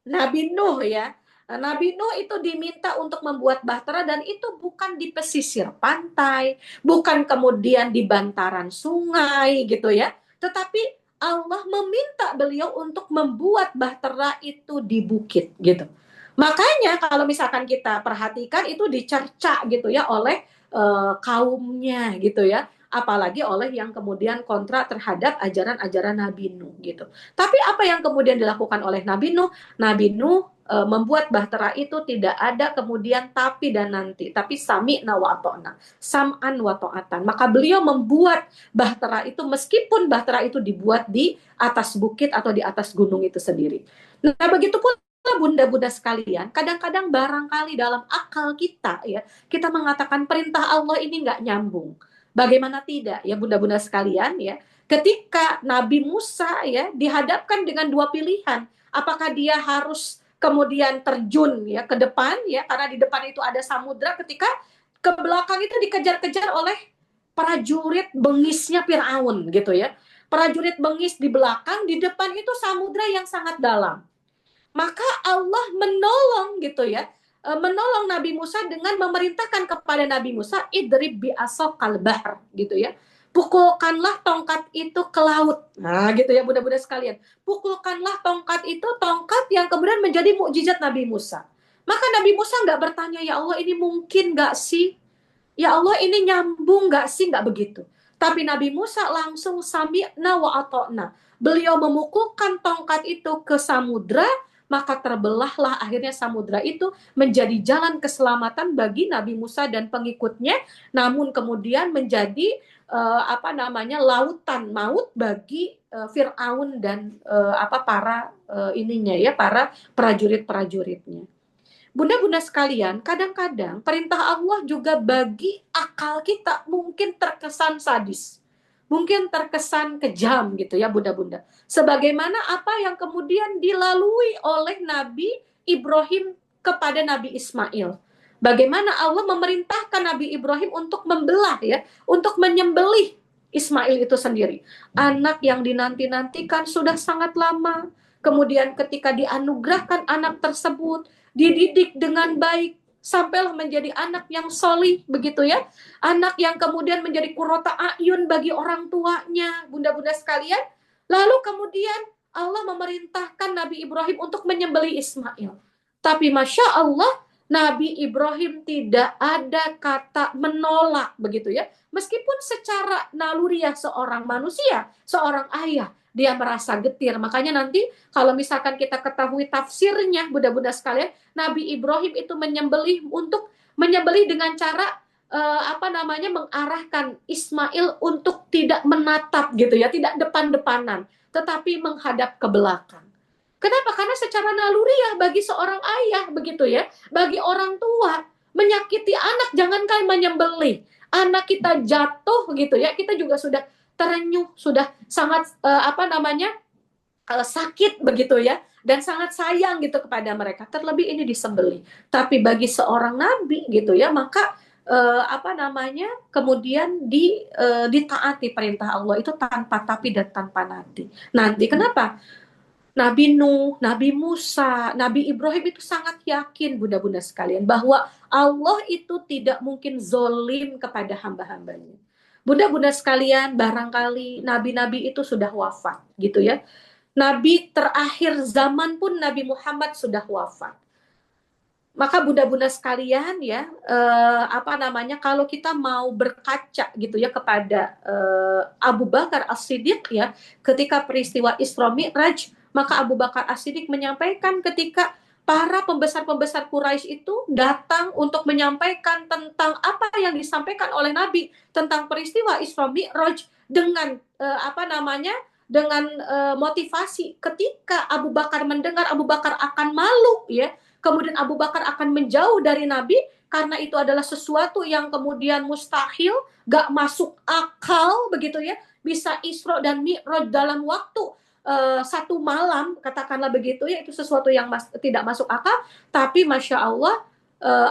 Nabi Nuh ya. Nabi Nuh itu diminta untuk membuat bahtera dan itu bukan di pesisir pantai, bukan kemudian di bantaran sungai gitu ya. Tetapi Allah meminta beliau untuk membuat bahtera itu di bukit gitu. Makanya kalau misalkan kita perhatikan itu dicerca gitu ya oleh kaumnya gitu ya. Apalagi oleh yang kemudian kontra terhadap ajaran-ajaran Nabi Nuh gitu. Tapi apa yang kemudian dilakukan oleh Nabi Nuh? Nabi Nuh membuat bahtera itu tidak ada kemudian tapi dan nanti, tapi sami'na wa ata'na, sam'an wa ta'atan. Maka beliau membuat bahtera itu meskipun bahtera itu dibuat di atas bukit atau di atas gunung itu sendiri. Nah, begitu pun bunda-bunda sekalian, kadang-kadang barangkali dalam akal kita ya, kita mengatakan perintah Allah ini nggak nyambung. Bagaimana tidak ya bunda-bunda sekalian ya, ketika Nabi Musa ya dihadapkan dengan dua pilihan, apakah dia harus kemudian terjun ya ke depan ya karena di depan itu ada samudra, ketika ke belakang itu dikejar-kejar oleh prajurit bengisnya Firaun gitu ya. Prajurit bengis di belakang, di depan itu samudra yang sangat dalam. Maka Allah menolong gitu ya, menolong Nabi Musa dengan memerintahkan kepada Nabi Musa, idrib bi asokal bahr gitu ya. Pukulkanlah tongkat itu ke laut. Nah gitu ya bunda-bunda sekalian. Pukulkanlah tongkat itu, tongkat yang kemudian menjadi mukjizat Nabi Musa. Maka Nabi Musa nggak bertanya, ya Allah ini mungkin nggak sih? Ya Allah ini nyambung nggak sih? Nggak begitu. Tapi Nabi Musa langsung sami'na wa ata'na. Beliau memukulkan tongkat itu ke samudra, maka terbelahlah akhirnya samudra itu menjadi jalan keselamatan bagi Nabi Musa dan pengikutnya, namun kemudian menjadi lautan maut bagi Firaun dan para ininya ya, para prajurit-prajuritnya. Bunda-bunda sekalian, kadang-kadang perintah Allah juga bagi akal kita mungkin terkesan sadis, mungkin terkesan kejam gitu ya bunda-bunda. Sebagaimana apa yang kemudian dilalui oleh Nabi Ibrahim kepada Nabi Ismail. Bagaimana Allah memerintahkan Nabi Ibrahim untuk membelah ya, untuk menyembelih Ismail itu sendiri. Anak yang dinanti-nantikan sudah sangat lama. Kemudian ketika dianugerahkan anak tersebut, dididik dengan baik, sampailah menjadi anak yang solih begitu ya. Anak yang kemudian menjadi qurrata a'yun bagi orang tuanya, bunda-bunda sekalian. Lalu kemudian Allah memerintahkan Nabi Ibrahim untuk menyembelih Ismail. Tapi Masya Allah, Nabi Ibrahim tidak ada kata menolak begitu ya. Meskipun secara naluriah seorang manusia, seorang ayah, dia merasa getir. Makanya nanti kalau misalkan kita ketahui tafsirnya, bunda-bunda sekalian, Nabi Ibrahim itu menyembelih dengan cara mengarahkan Ismail untuk tidak menatap gitu ya, tidak depan-depanan, tetapi menghadap ke belakang. Kenapa? Karena secara naluriah bagi seorang ayah begitu ya, bagi orang tua menyakiti anak, jangankan menyembelih, anak kita jatuh gitu ya, kita juga sudah terenyuh, sudah sangat sakit begitu ya, dan sangat sayang gitu kepada mereka. Terlebih ini disembelih. Tapi bagi seorang nabi gitu ya, maka kemudian ditaati perintah Allah itu tanpa tapi dan tanpa nanti. Kenapa? Nabi Nuh, Nabi Musa, Nabi Ibrahim itu sangat yakin bunda-bunda sekalian bahwa Allah itu tidak mungkin zolim kepada hamba-hambanya. Bunda-bunda sekalian, barangkali nabi-nabi itu sudah wafat gitu ya. Nabi terakhir zaman pun Nabi Muhammad sudah wafat. Maka bunda-bunda sekalian ya, kalau kita mau berkaca gitu ya kepada Abu Bakar As-Siddiq ya, ketika peristiwa Isra Mi'raj, maka Abu Bakar As-Siddiq menyampaikan ketika para pembesar-pembesar Quraisy itu datang untuk menyampaikan tentang apa yang disampaikan oleh Nabi tentang peristiwa Isra Mi'raj dengan dengan motivasi. Ketika Abu Bakar mendengar, Abu Bakar akan malu ya. Kemudian Abu Bakar akan menjauh dari Nabi karena itu adalah sesuatu yang kemudian mustahil, gak masuk akal begitu ya. Bisa Isra dan Mi'raj dalam waktu satu malam, katakanlah begitu ya, itu sesuatu yang tidak masuk akal. Tapi Masya Allah,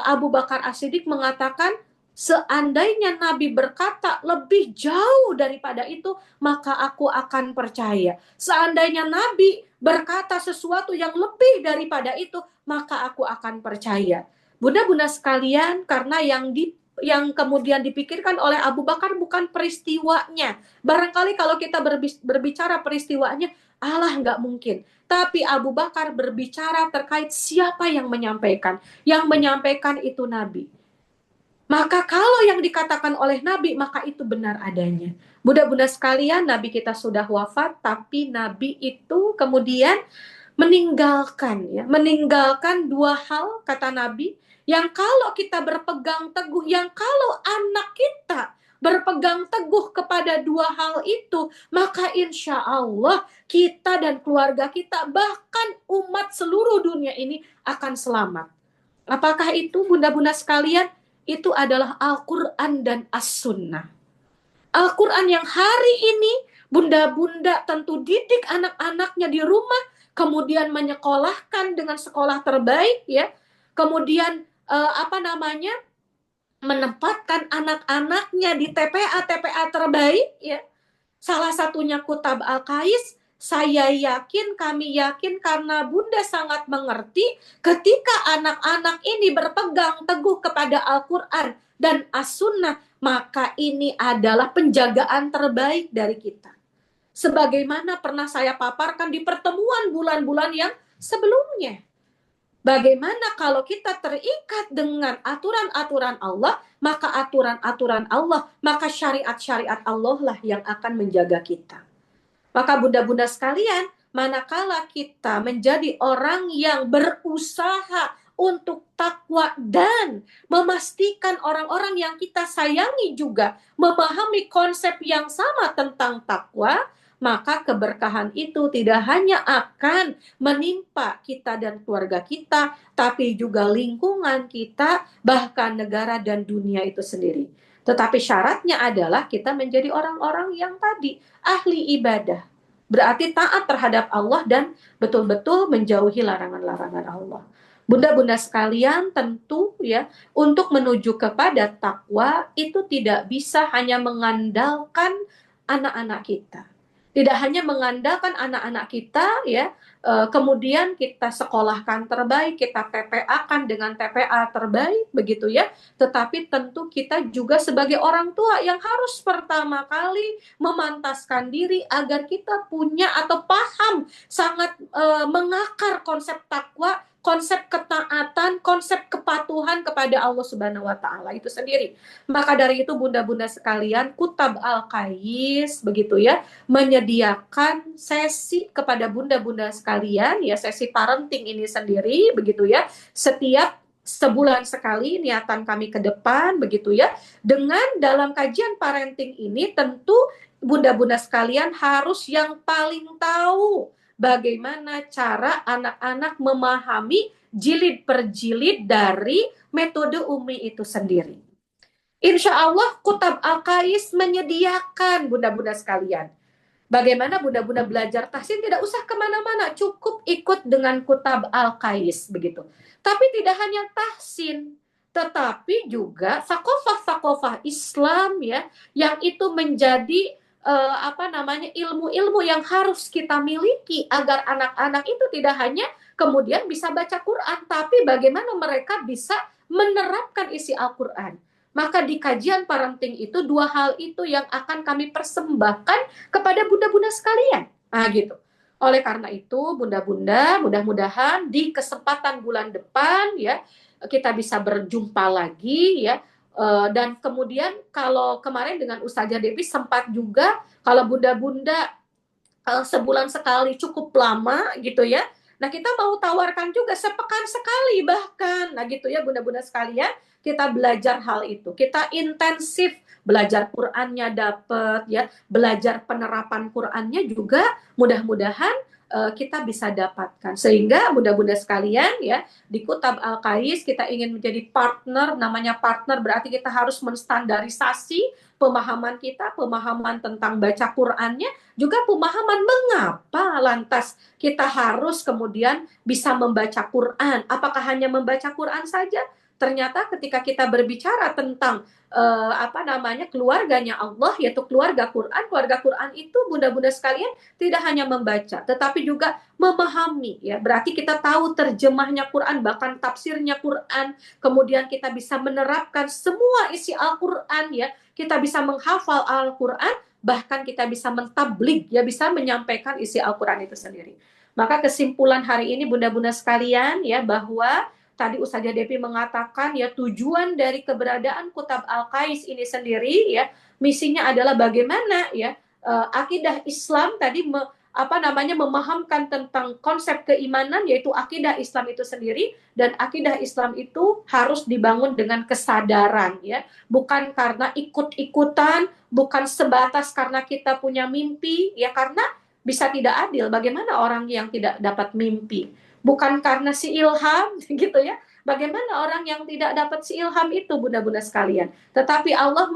Abu Bakar As-Siddiq mengatakan, seandainya Nabi berkata lebih jauh daripada itu, maka aku akan percaya. Seandainya Nabi berkata sesuatu yang lebih daripada itu, maka aku akan percaya. Bunda-bunda sekalian, karena yang kemudian dipikirkan oleh Abu Bakar bukan peristiwanya. Barangkali kalau kita berbicara peristiwanya, Allah nggak mungkin. Tapi Abu Bakar berbicara terkait siapa yang menyampaikan. Yang menyampaikan itu Nabi. Maka kalau yang dikatakan oleh Nabi, maka itu benar adanya. Bunda-bunda sekalian, Nabi kita sudah wafat, tapi Nabi itu kemudian meninggalkan dua hal, kata Nabi, yang kalau kita berpegang teguh, yang kalau anak kita berpegang teguh kepada dua hal itu, maka insya Allah kita dan keluarga kita, bahkan umat seluruh dunia ini akan selamat. Apakah itu, bunda-bunda sekalian? Itu adalah Al-Quran dan As-Sunnah. Al-Quran yang hari ini bunda-bunda tentu didik anak-anaknya di rumah, kemudian menyekolahkan dengan sekolah terbaik, ya. Kemudian menempatkan anak-anaknya di TPA terbaik, ya. Salah satunya Kutab Al-Kais. Kami yakin karena Bunda sangat mengerti, ketika anak-anak ini berpegang teguh kepada Al-Quran dan As-Sunnah, maka ini adalah penjagaan terbaik dari kita. Sebagaimana pernah saya paparkan di pertemuan bulan-bulan yang sebelumnya. Bagaimana kalau kita terikat dengan aturan-aturan Allah, maka aturan-aturan Allah, maka syariat-syariat Allah lah yang akan menjaga kita. Maka bunda-bunda sekalian, manakala kita menjadi orang yang berusaha untuk takwa dan memastikan orang-orang yang kita sayangi juga memahami konsep yang sama tentang takwa, maka keberkahan itu tidak hanya akan menimpa kita dan keluarga kita, tapi juga lingkungan kita, bahkan negara dan dunia itu sendiri. Tetapi syaratnya adalah kita menjadi orang-orang yang tadi ahli ibadah. Berarti taat terhadap Allah dan betul-betul menjauhi larangan-larangan Allah. Bunda-bunda sekalian, tentu ya, untuk menuju kepada takwa itu tidak bisa hanya mengandalkan anak-anak kita. Tidak hanya mengandalkan anak-anak kita ya, kemudian kita sekolahkan terbaik, kita TPA-kan dengan TPA terbaik, begitu ya. Tetapi tentu kita juga sebagai orang tua yang harus pertama kali memantaskan diri agar kita punya atau paham sangat mengakar konsep takwa, konsep ketaatan, konsep kepatuhan kepada Allah Subhanahu wa taala itu sendiri. Maka dari itu bunda-bunda sekalian, Kutab Al-Kais begitu ya, menyediakan sesi kepada bunda-bunda sekalian ya, sesi parenting ini sendiri begitu ya. Setiap sebulan sekali niatan kami ke depan begitu ya. Dengan dalam kajian parenting ini tentu bunda-bunda sekalian harus yang paling tahu bagaimana cara anak-anak memahami jilid per jilid dari metode Umi itu sendiri. Insya Allah Kutab Al-Kais menyediakan bunda-bunda sekalian. Bagaimana bunda-bunda belajar tahsin tidak usah kemana-mana, cukup ikut dengan Kutab Al-Kais begitu. Tapi tidak hanya tahsin, tetapi juga sakofah-sakofah Islam ya, yang itu menjadi ilmu-ilmu yang harus kita miliki agar anak-anak itu tidak hanya kemudian bisa baca Quran, tapi bagaimana mereka bisa menerapkan isi Al-Quran. Maka di kajian parenting itu dua hal itu yang akan kami persembahkan kepada bunda-bunda sekalian. Nah gitu. Oleh karena itu bunda-bunda, mudah-mudahan di kesempatan bulan depan ya kita bisa berjumpa lagi ya. Dan kemudian kalau kemarin dengan Ustazah Devi sempat juga kalau bunda-bunda sebulan sekali cukup lama gitu ya. Nah kita mau tawarkan juga sepekan sekali bahkan. Nah gitu ya bunda-bunda sekalian, kita belajar hal itu. Kita intensif belajar Qur'annya dapat ya, belajar penerapan Qur'annya juga mudah-mudahan kita bisa dapatkan. Sehingga bunda-bunda sekalian ya, di Kutab Al-Qais kita ingin menjadi partner. Namanya partner berarti kita harus menstandarisasi pemahaman kita, pemahaman tentang baca Qur'annya, juga pemahaman mengapa lantas kita harus kemudian bisa membaca Qur'an. Apakah hanya membaca Qur'an saja? Ternyata ketika kita berbicara tentang keluarganya Allah, yaitu keluarga Quran itu bunda-bunda sekalian tidak hanya membaca, tetapi juga memahami. Ya, berarti kita tahu terjemahnya Quran, bahkan tafsirnya Quran. Kemudian kita bisa menerapkan semua isi Al-Quran. Ya, kita bisa menghafal Al-Quran, bahkan kita bisa mentabligh, ya, bisa menyampaikan isi Al-Quran itu sendiri. Maka kesimpulan hari ini bunda-bunda sekalian ya, bahwa tadi Ustazah Devi mengatakan ya, tujuan dari keberadaan Kutab Al-Qais ini sendiri ya, misinya adalah bagaimana ya akidah Islam tadi memahamkan tentang konsep keimanan, yaitu akidah Islam itu sendiri. Dan akidah Islam itu harus dibangun dengan kesadaran ya, bukan karena ikut-ikutan, bukan sebatas karena kita punya mimpi ya, karena bisa tidak adil bagaimana orang yang tidak dapat mimpi. Bukan karena si ilham gitu ya. Bagaimana orang yang tidak dapat si ilham itu bunda-bunda sekalian. Tetapi Allah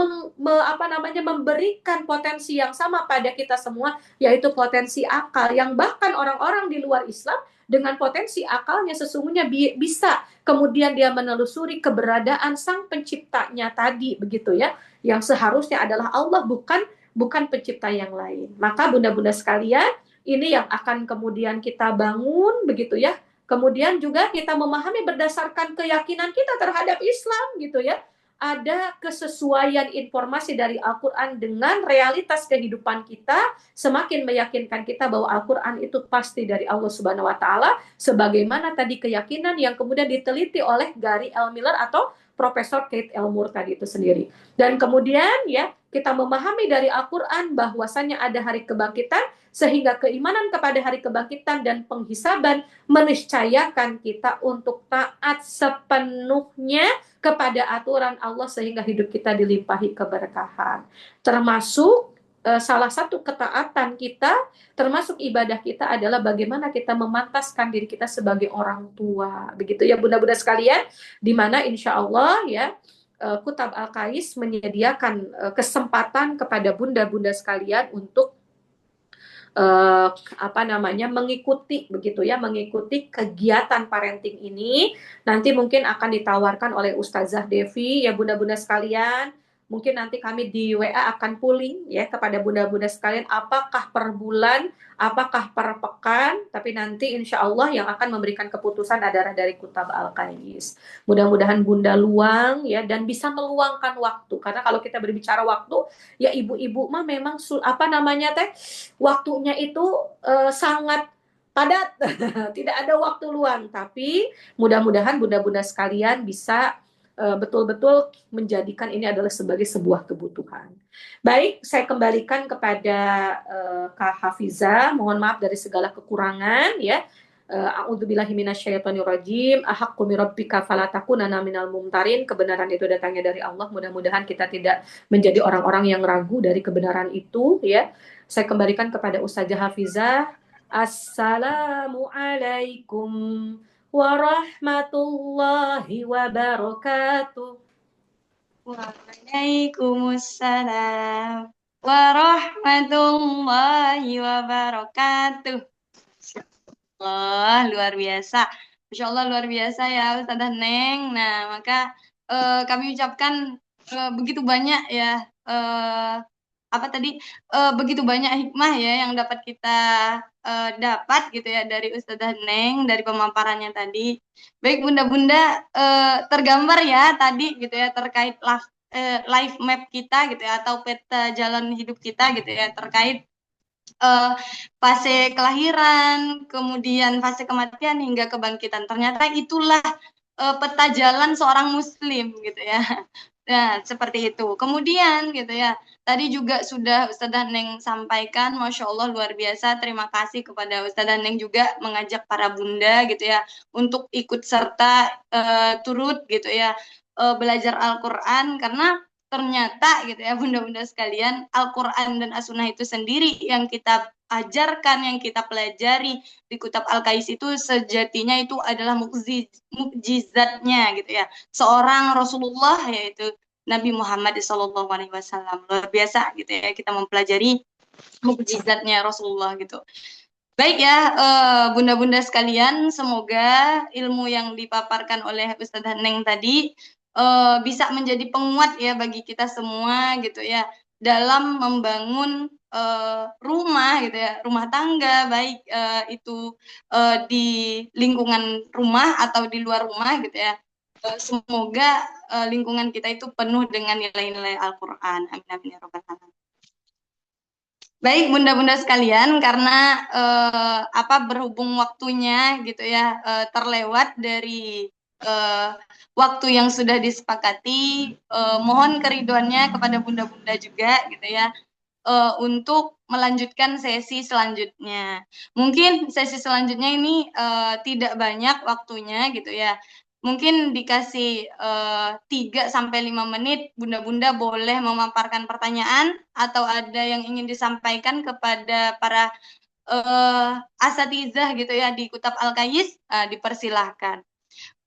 memberikan potensi yang sama pada kita semua, yaitu potensi akal, yang bahkan orang-orang di luar Islam dengan potensi akalnya sesungguhnya bisa kemudian dia menelusuri keberadaan sang penciptanya tadi, begitu ya, yang seharusnya adalah Allah, bukan pencipta yang lain. Maka bunda-bunda sekalian, ini yang akan kemudian kita bangun, begitu ya. Kemudian juga kita memahami berdasarkan keyakinan kita terhadap Islam, gitu ya. Ada kesesuaian informasi dari Al-Quran dengan realitas kehidupan kita, semakin meyakinkan kita bahwa Al-Quran itu pasti dari Allah Subhanahu wa Ta'ala, sebagaimana tadi keyakinan yang kemudian diteliti oleh Gary L. Miller atau Profesor Kate Elmore tadi itu sendiri. Dan kemudian ya, kita memahami dari Al-Quran bahwasannya ada hari kebangkitan, sehingga keimanan kepada hari kebangkitan dan penghisaban meniscayakan kita untuk taat sepenuhnya kepada aturan Allah, sehingga hidup kita dilimpahi keberkahan. Termasuk salah satu ketaatan kita, termasuk ibadah kita adalah bagaimana kita memantaskan diri kita sebagai orang tua. Begitu ya bunda-bunda sekalian, di mana insya Allah ya, Kutab Al-Qais menyediakan kesempatan kepada bunda-bunda sekalian untuk mengikuti begitu ya, mengikuti kegiatan parenting ini. Nanti mungkin akan ditawarkan oleh Ustazah Devi ya bunda-bunda sekalian. Mungkin nanti kami di WA akan pooling ya kepada bunda-bunda sekalian, apakah per bulan, apakah per pekan, tapi nanti insya Allah yang akan memberikan keputusan adalah dari Kutab Al-Qais. Mudah-mudahan bunda luang ya, dan bisa meluangkan waktu, karena kalau kita berbicara waktu ya, ibu-ibu mah memang waktunya itu sangat padat tidak ada waktu luang, tapi mudah-mudahan bunda-bunda sekalian bisa betul-betul menjadikan ini adalah sebagai sebuah kebutuhan. Baik, saya kembalikan kepada Kak Hafiza. Mohon maaf dari segala kekurangan ya. A'udzubillahi minasyaitonirrajim. Ahaqqu mirabbika falatakunanna minal mumtarin. Kebenaran itu datangnya dari Allah. Mudah-mudahan kita tidak menjadi orang-orang yang ragu dari kebenaran itu ya. Saya kembalikan kepada Ustazah Hafizah. Assalamualaikum warahmatullahi wabarakatuh. Waalaikumsalam warahmatullahi wabarakatuh. Allah, luar biasa. Masya Allah luar biasa ya Ustazah Neng. Nah, maka kami ucapkan begitu banyak ya begitu banyak hikmah ya yang dapat kita dapat gitu ya dari Ustazah Neng, dari pemaparannya tadi. Baik bunda-bunda, tergambar ya tadi gitu ya terkait life map kita gitu ya, atau peta jalan hidup kita gitu ya, terkait fase kelahiran, kemudian fase kematian hingga kebangkitan. Ternyata itulah peta jalan seorang muslim gitu ya. Nah, seperti itu. Kemudian gitu ya, tadi juga sudah Ustazah Neng sampaikan, Masya Allah luar biasa. Terima kasih kepada Ustazah Neng juga mengajak para bunda gitu ya untuk ikut serta turut gitu ya belajar Al-Quran, karena ternyata gitu ya bunda-bunda sekalian, Al-Quran dan As-Sunnah itu sendiri yang kita ajarkan, yang kita pelajari di Kitab Al-Kais itu sejatinya itu adalah mukjizatnya gitu ya. Seorang Rasulullah yaitu Nabi Muhammad SAW. Luar biasa gitu ya kita mempelajari mukjizatnya Rasulullah gitu. Baik ya, bunda-bunda sekalian, semoga ilmu yang dipaparkan oleh Ustazah Neng tadi bisa menjadi penguat ya bagi kita semua gitu ya dalam membangun rumah gitu ya, rumah tangga baik itu di lingkungan rumah atau di luar rumah gitu ya. Semoga lingkungan kita itu penuh dengan nilai-nilai Al-Qur'an. Amin amin ya rabbal alamin. Baik bunda-bunda sekalian, karena berhubung waktunya gitu ya terlewat dari waktu yang sudah disepakati, mohon keriduannya kepada bunda-bunda juga gitu ya untuk melanjutkan sesi selanjutnya. Mungkin sesi selanjutnya ini tidak banyak waktunya gitu ya. Mungkin dikasih 3-5 menit, bunda-bunda boleh memaparkan pertanyaan atau ada yang ingin disampaikan kepada para asatizah gitu ya di Kitab Al-Kais, dipersilahkan.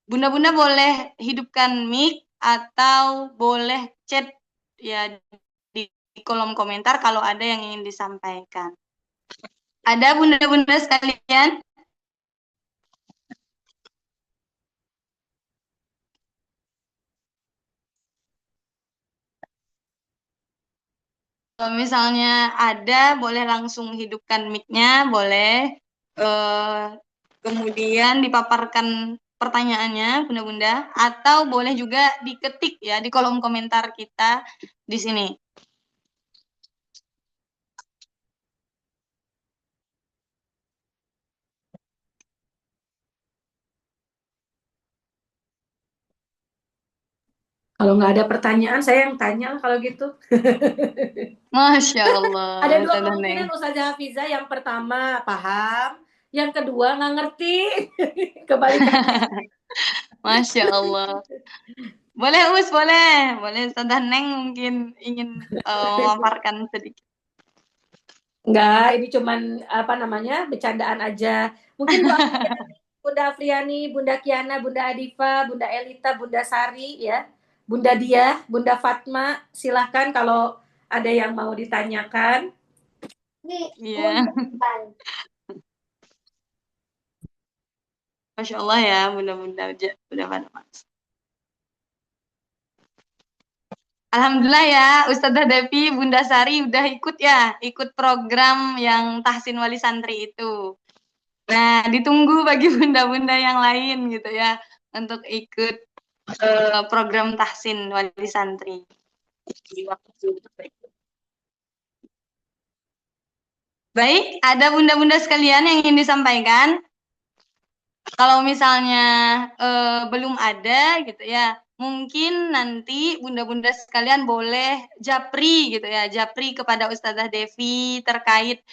Bunda-bunda boleh hidupkan mic atau boleh chat ya di kolom komentar kalau ada yang ingin disampaikan. Ada bunda-bunda sekalian? Kalau misalnya ada, boleh langsung hidupkan mic-nya, boleh. Kemudian dipaparkan pertanyaannya, bunda-bunda, atau boleh juga diketik ya di kolom komentar kita di sini. Kalau nggak ada pertanyaan, saya yang tanya kalau gitu. Masya Allah. Ada dua kemungkinan Ustazah Hafizah. Yang pertama paham, yang kedua nggak ngerti. Kebalikannya. Masya Allah. Boleh boleh Ustazah Neng mungkin ingin memaparkan sedikit. Enggak, ini cuman bercandaan aja. Mungkin Bunda Afriani, Bunda Kiana, Bunda Adifa, Bunda Elita, Bunda Sari ya, Bunda Diah, Bunda Fatma, silahkan kalau ada yang mau ditanyakan. Iya. Masya Allah ya, bunda-bunda Fatma. Alhamdulillah ya, Ustazah Devi, Bunda Sari udah ikut ya, ikut program yang Tahsin Wali Santri itu. Nah, ditunggu bagi bunda-bunda yang lain gitu ya, untuk ikut program Tahsin Wali Santri. Baik, ada bunda-bunda sekalian yang ingin disampaikan? Kalau misalnya belum ada gitu ya, mungkin nanti bunda-bunda sekalian boleh japri gitu ya, japri kepada Ustazah Devi terkait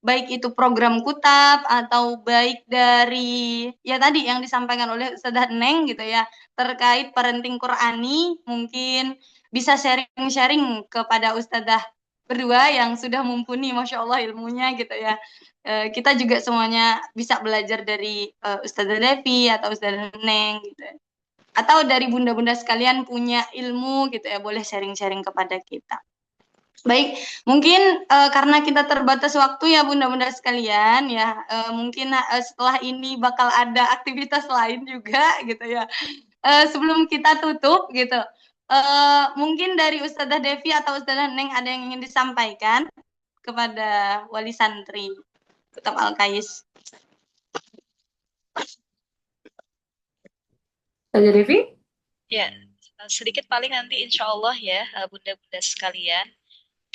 baik itu program kutab atau baik dari ya tadi yang disampaikan oleh Ustazah Neng gitu ya, terkait parenting Qurani, mungkin bisa sharing-sharing kepada Ustazah berdua yang sudah mumpuni Masya Allah ilmunya gitu ya. Kita juga semuanya bisa belajar dari Ustazah Devi atau Ustazah Neng gitu. Atau dari bunda-bunda sekalian punya ilmu gitu ya, boleh sharing-sharing kepada kita. Baik, mungkin karena kita terbatas waktu ya bunda-bunda sekalian ya, mungkin setelah ini bakal ada aktivitas lain juga gitu ya. Sebelum kita tutup gitu, mungkin dari Ustazah Devi atau Ustazah Neng ada yang ingin disampaikan kepada wali santri Kitab Al-Kais. Ustazah Devi? Ya, sedikit paling nanti insya Allah ya bunda-bunda sekalian,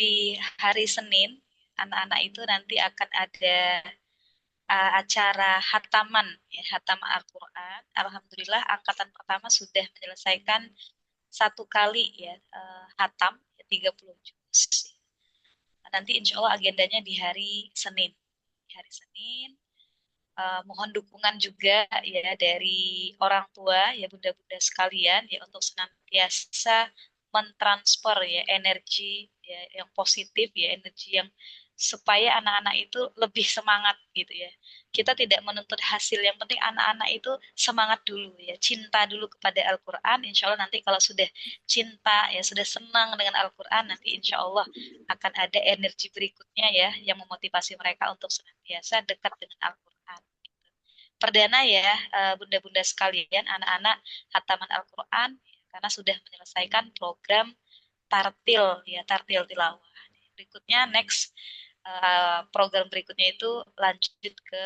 di hari Senin anak-anak itu nanti akan ada acara hataman ya, hatam Al-Quran. Alhamdulillah angkatan pertama sudah menyelesaikan 1 kali ya hatam ya, 30 juz. Nanti insya Allah agendanya di hari Senin. Di hari Senin mohon dukungan juga ya dari orang tua ya bunda-bunda sekalian ya untuk senantiasa mentransfer ya energi ya yang positif ya, energi yang supaya anak-anak itu lebih semangat gitu ya. Kita tidak menuntut hasil, yang penting anak-anak itu semangat dulu ya, cinta dulu kepada Al-Quran. Insya Allah nanti kalau sudah cinta ya, sudah senang dengan Al-Quran, nanti insya Allah akan ada energi berikutnya ya yang memotivasi mereka untuk senantiasa dekat dengan Al-Quran. Perdana ya, bunda-bunda sekalian, anak-anak hataman Al-Quran karena sudah menyelesaikan program tartil ya, tartil tilawah. Berikutnya next, program berikutnya itu lanjut ke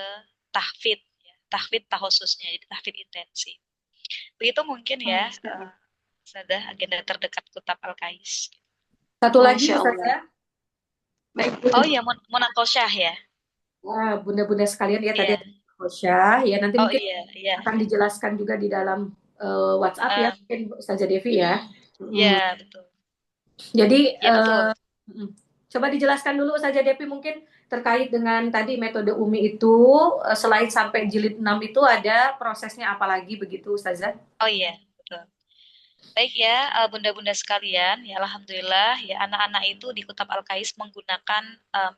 tahfidz ya, tahfidz tahosusnya, jadi tahfidz intensif. Begitu mungkin ya, sudah agenda terdekat Kutab Al-Kais. Satu lagi Masya Allah. Ustazah. Oh iya, munakosyah ya. Wah, bunda-bunda sekalian ya, tadi Iya. ada Ustazah ya, nanti Oh mungkin iya. akan dijelaskan juga di dalam WhatsApp ya, mungkin Ustazah Devi ya. Iya, betul. Jadi Ya, betul. Coba dijelaskan dulu Ustazah Devi mungkin terkait dengan tadi metode UMI itu, selain sampai jilid 6 itu ada prosesnya apa lagi begitu Ustazah? Oh iya, betul. Baik ya, bunda-bunda sekalian, ya alhamdulillah ya anak-anak itu di Kutab Al-Kais menggunakan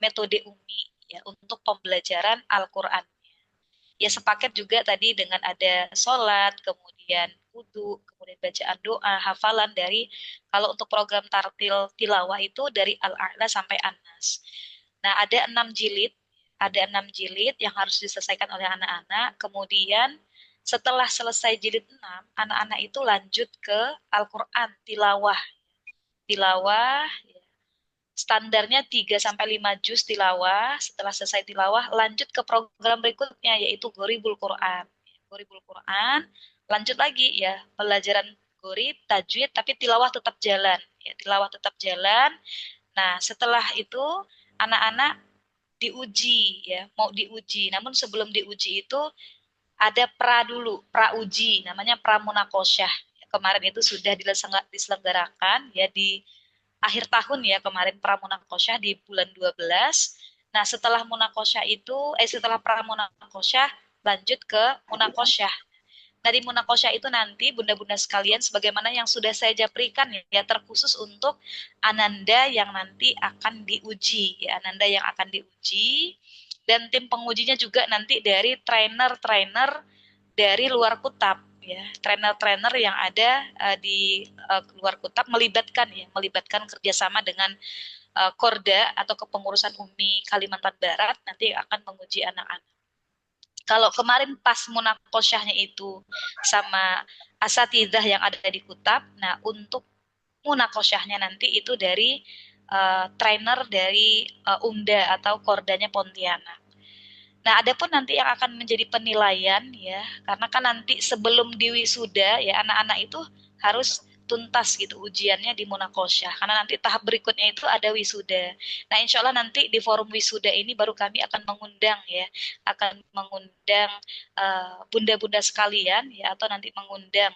metode UMI ya untuk pembelajaran Al-Qur'an. Ya sepaket juga tadi dengan ada sholat, kemudian wudhu, kemudian bacaan doa, hafalan dari, kalau untuk program tartil tilawah itu dari Al-A'la sampai An-Nas. Nah ada 6 jilid yang harus diselesaikan oleh anak-anak. Kemudian setelah selesai jilid 6, anak-anak itu lanjut ke Al-Quran tilawah. Tilawah standarnya 3-5 juz tilawah. Setelah selesai tilawah lanjut ke program berikutnya yaitu Goribul Quran. Goribul Quran, lanjut lagi ya pelajaran gorib, tajwid, tapi tilawah tetap jalan. Ya, tilawah tetap jalan. Nah, setelah itu anak-anak diuji ya, mau diuji. Namun sebelum diuji itu ada pra uji, namanya pramunakosyah. Kemarin itu sudah diselenggarakan ya di akhir tahun ya kemarin pramunakosyah di bulan 12. Nah, setelah munakosyah itu setelah pramunakosyah lanjut ke munakosyah. Dari munakosyah itu nanti bunda-bunda sekalian sebagaimana yang sudah saya japrikan ya terkhusus untuk ananda yang nanti akan diuji ya, ananda yang akan diuji, dan tim pengujinya juga nanti dari trainer-trainer dari luar Kutab ya, trainer-trainer yang ada di luar Kutab melibatkan kerjasama dengan Korda atau Kepengurusan UMI Kalimantan Barat nanti akan menguji anak-anak. Kalau kemarin pas munakosyahnya itu sama asatidzah yang ada di Kutab, nah untuk munakosyahnya nanti itu dari trainer dari UMDA atau Kordanya Pontianak. Nah, adapun nanti yang akan menjadi penilaian ya, karena kan nanti sebelum diwisuda ya anak-anak itu harus tuntas gitu ujiannya di munakosyah, karena nanti tahap berikutnya itu ada wisuda. Nah, insya Allah nanti di forum wisuda ini baru kami akan mengundang bunda-bunda sekalian ya, atau nanti mengundang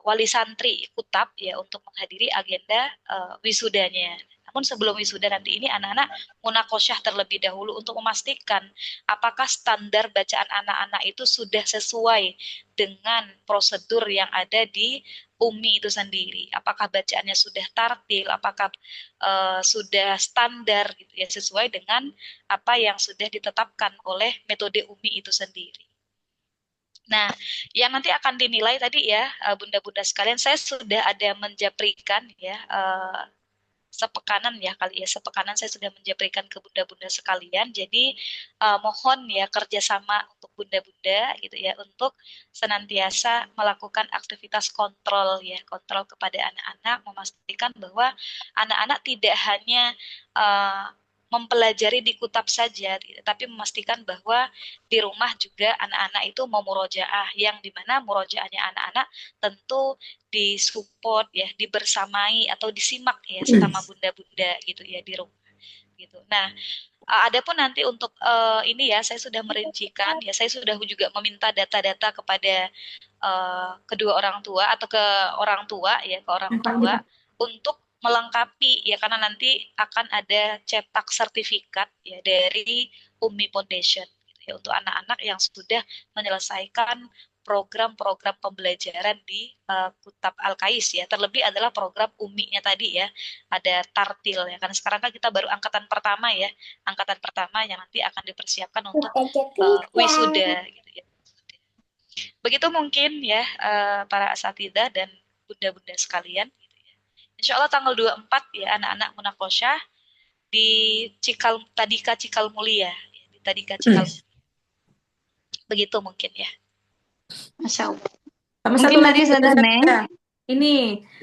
wali santri Kutab ya untuk menghadiri agenda wisudanya. Namun sebelum wisuda nanti ini anak-anak munakosyah terlebih dahulu untuk memastikan apakah standar bacaan anak-anak itu sudah sesuai dengan prosedur yang ada di UMI itu sendiri. Apakah bacaannya sudah tartil, apakah sudah standar gitu ya, sesuai dengan apa yang sudah ditetapkan oleh metode UMI itu sendiri. Nah, yang nanti akan dinilai tadi ya, bunda-bunda sekalian, saya sudah ada menjaprikan ya, sepekanan saya sudah menjabarkan ke bunda-bunda sekalian. Jadi mohon ya kerjasama untuk bunda-bunda gitu ya, untuk senantiasa melakukan aktivitas kontrol kepada anak-anak, memastikan bahwa anak-anak tidak hanya mempelajari di Kutab saja, tapi memastikan bahwa di rumah juga anak-anak itu mau murojaah, yang dimana murojaahnya anak-anak tentu disupport ya, dibersamai atau disimak ya sama bunda-bunda gitu ya di rumah gitu. Nah, adapun nanti untuk ini ya saya sudah merincikan ya, saya sudah juga meminta data-data kepada kedua orang tua atau ke orang tua untuk melengkapi ya, karena nanti akan ada cetak sertifikat ya dari UMI Foundation gitu ya, untuk anak-anak yang sudah menyelesaikan program-program pembelajaran di Kutab Al-Kais ya. Terlebih adalah program UMI-nya tadi ya. Ada tartil ya. Karena sekarang kan kita baru angkatan pertama ya. Angkatan pertama yang nanti akan dipersiapkan untuk wisuda gitu ya. Begitu mungkin ya para asatidzah dan bunda-bunda sekalian gitu ya. Insya Allah tanggal 24 ya anak-anak munakosyah di Tadika Cikal Mulia. Di Tadika Cikal Mulia. Begitu mungkin ya. Masya Allah. Sama Mungkin satu dari lagi Ustazah Neng. Ini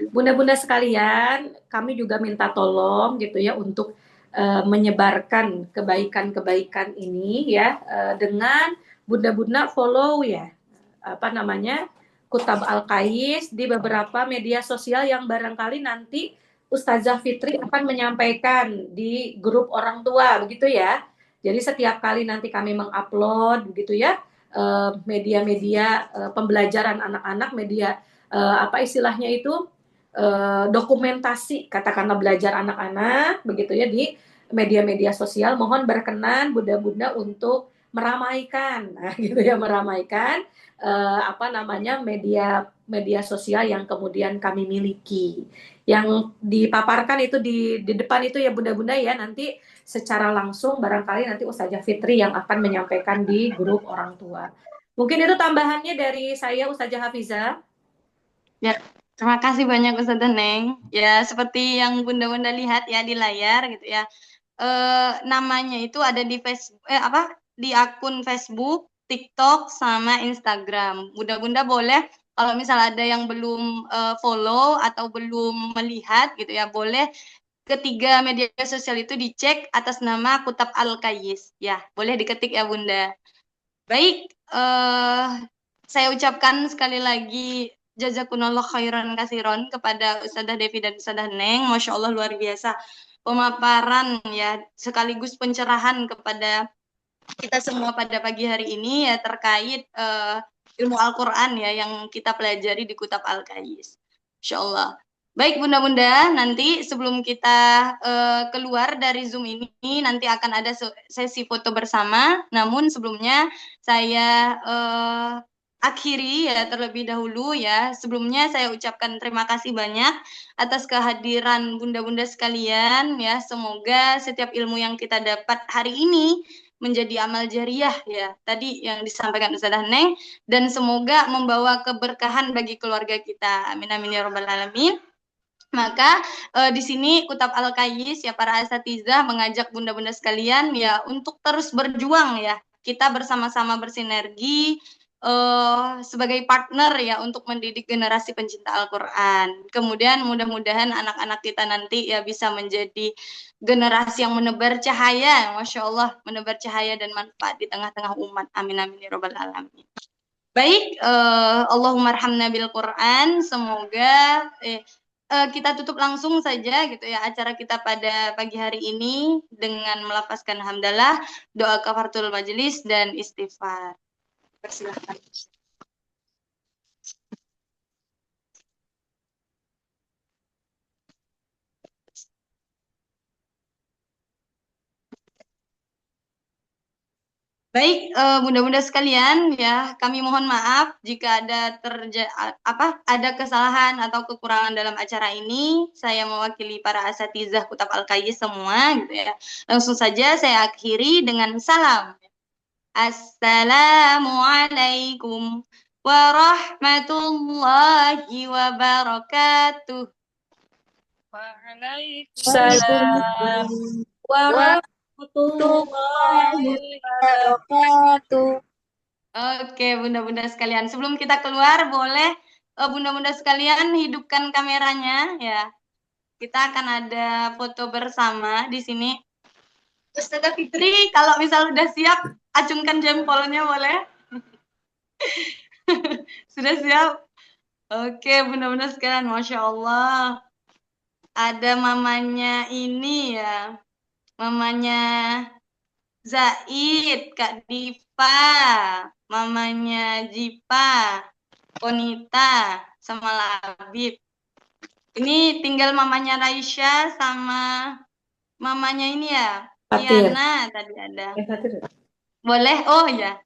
bunda-bunda sekalian, kami juga minta tolong gitu ya untuk menyebarkan kebaikan-kebaikan ini ya dengan bunda-bunda follow ya apa namanya Kutab Al-Kais di beberapa media sosial yang barangkali nanti Ustazah Fitri akan menyampaikan di grup orang tua begitu ya. Jadi setiap kali nanti kami mengupload begitu ya media-media pembelajaran anak-anak, media apa istilahnya itu dokumentasi katakanlah belajar anak-anak begitu ya di media-media sosial. Mohon berkenan bunda-bunda untuk meramaikan, nah gitu ya meramaikan apa namanya media sosial yang kemudian kami miliki. Yang dipaparkan itu di depan itu ya bunda-bunda ya nanti secara langsung barangkali nanti Ustazah Fitri yang akan menyampaikan di grup orang tua. Mungkin itu tambahannya dari saya Ustazah Hafizah. Ya, terima kasih banyak Ustazah Neng. Ya, seperti yang bunda-bunda lihat ya di layar gitu ya. Namanya itu ada di Facebook di akun Facebook, TikTok sama Instagram. Bunda-bunda boleh kalau misal ada yang belum follow atau belum melihat gitu ya, boleh ketiga media sosial itu dicek atas nama Kutab Al-Kais. Ya, boleh diketik ya Bunda. Baik, saya ucapkan sekali lagi jazakumullah khairan kasiron kepada Ustazah Devi dan Ustazah Neng. Masya Allah luar biasa pemaparan ya sekaligus pencerahan kepada kita semua pada pagi hari ini ya terkait ilmu Al-Quran ya yang kita pelajari di Kutab Al-Kais. Insya Allah. Baik bunda-bunda, nanti sebelum kita keluar dari Zoom ini, nanti akan ada sesi foto bersama. Namun sebelumnya saya akhiri ya terlebih dahulu ya. Sebelumnya saya ucapkan terima kasih banyak atas kehadiran bunda-bunda sekalian ya. Semoga setiap ilmu yang kita dapat hari ini menjadi amal jariah ya tadi yang disampaikan Ustazah Neng dan semoga membawa keberkahan bagi keluarga kita. Amin amin ya rabbal alamin. Maka di sini Kutab Al-Kais ya para asatizah mengajak bunda-bunda sekalian ya untuk terus berjuang ya. Kita bersama-sama bersinergi sebagai partner ya untuk mendidik generasi pencinta Al-Quran. Kemudian mudah-mudahan anak-anak kita nanti ya bisa menjadi generasi yang menebar cahaya, Masya Allah, menebar cahaya dan manfaat di tengah-tengah umat. Amin amin ya rabbal alamin. Baik, Allahumma arhamna bil Quran. Semoga kita tutup langsung saja gitu ya acara kita pada pagi hari ini dengan melafazkan hamdalah, doa kafaratul majelis dan istighfar. Persilakan. Baik, bunda-bunda sekalian ya, kami mohon maaf jika ada ada kesalahan atau kekurangan dalam acara ini. Saya mewakili para asatizah Kutab Al-Kais semua gitu ya. Langsung saja saya akhiri dengan salam. Assalamualaikum warahmatullahi wabarakatuh. Waalaikumsalam warahmatullahi wabarakatuh. Oke, bunda-bunda sekalian. Sebelum kita keluar, boleh bunda-bunda sekalian hidupkan kameranya ya. Kita akan ada foto bersama di sini. Ustazah Fitri, kalau misal udah siap, acungkan jempolnya boleh. Sudah siap? Oke, bunda-bunda sekalian, Masya Allah. Ada mamanya ini ya. Mamanya Zaid, Kak Diva, mamanya Jipa, Konita, sama Labib. Ini tinggal mamanya Raisya sama mamanya ini ya, Tiana tadi ada. Boleh? Oh ya.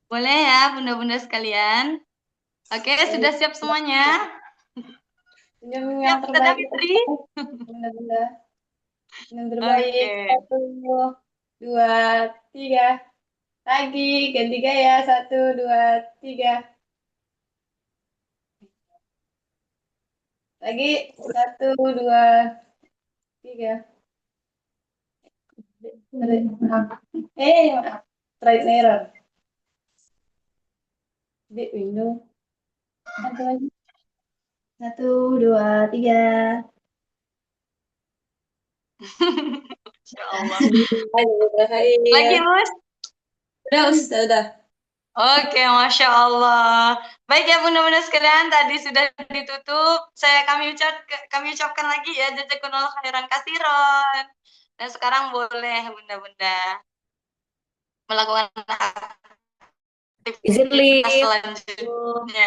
Boleh ya, bunda-bunda sekalian. Oke, sudah siap semuanya? Senyum Siap, yang Ustazah terbaik. Fitri? Bunda-bunda. Yang terbaik. Oke. 1, 2, 3. Lagi, ganti gaya. 1, 2, 3. Lagi, 1, 2, 3. Maaf. Maaf. Try error. Di window. Satu lagi. 1, 2, 3. Insya Allah. Lagi, Lagi, Mus? Udah, Ustaz, udah. Oke, Masya Allah. Baik ya bunda-bunda sekalian, tadi sudah ditutup. Kami ucapkan lagi ya, jazakumullah khairan kasiron. Dan sekarang boleh bunda-bunda melakukan Izin aktivitas lift. selanjutnya.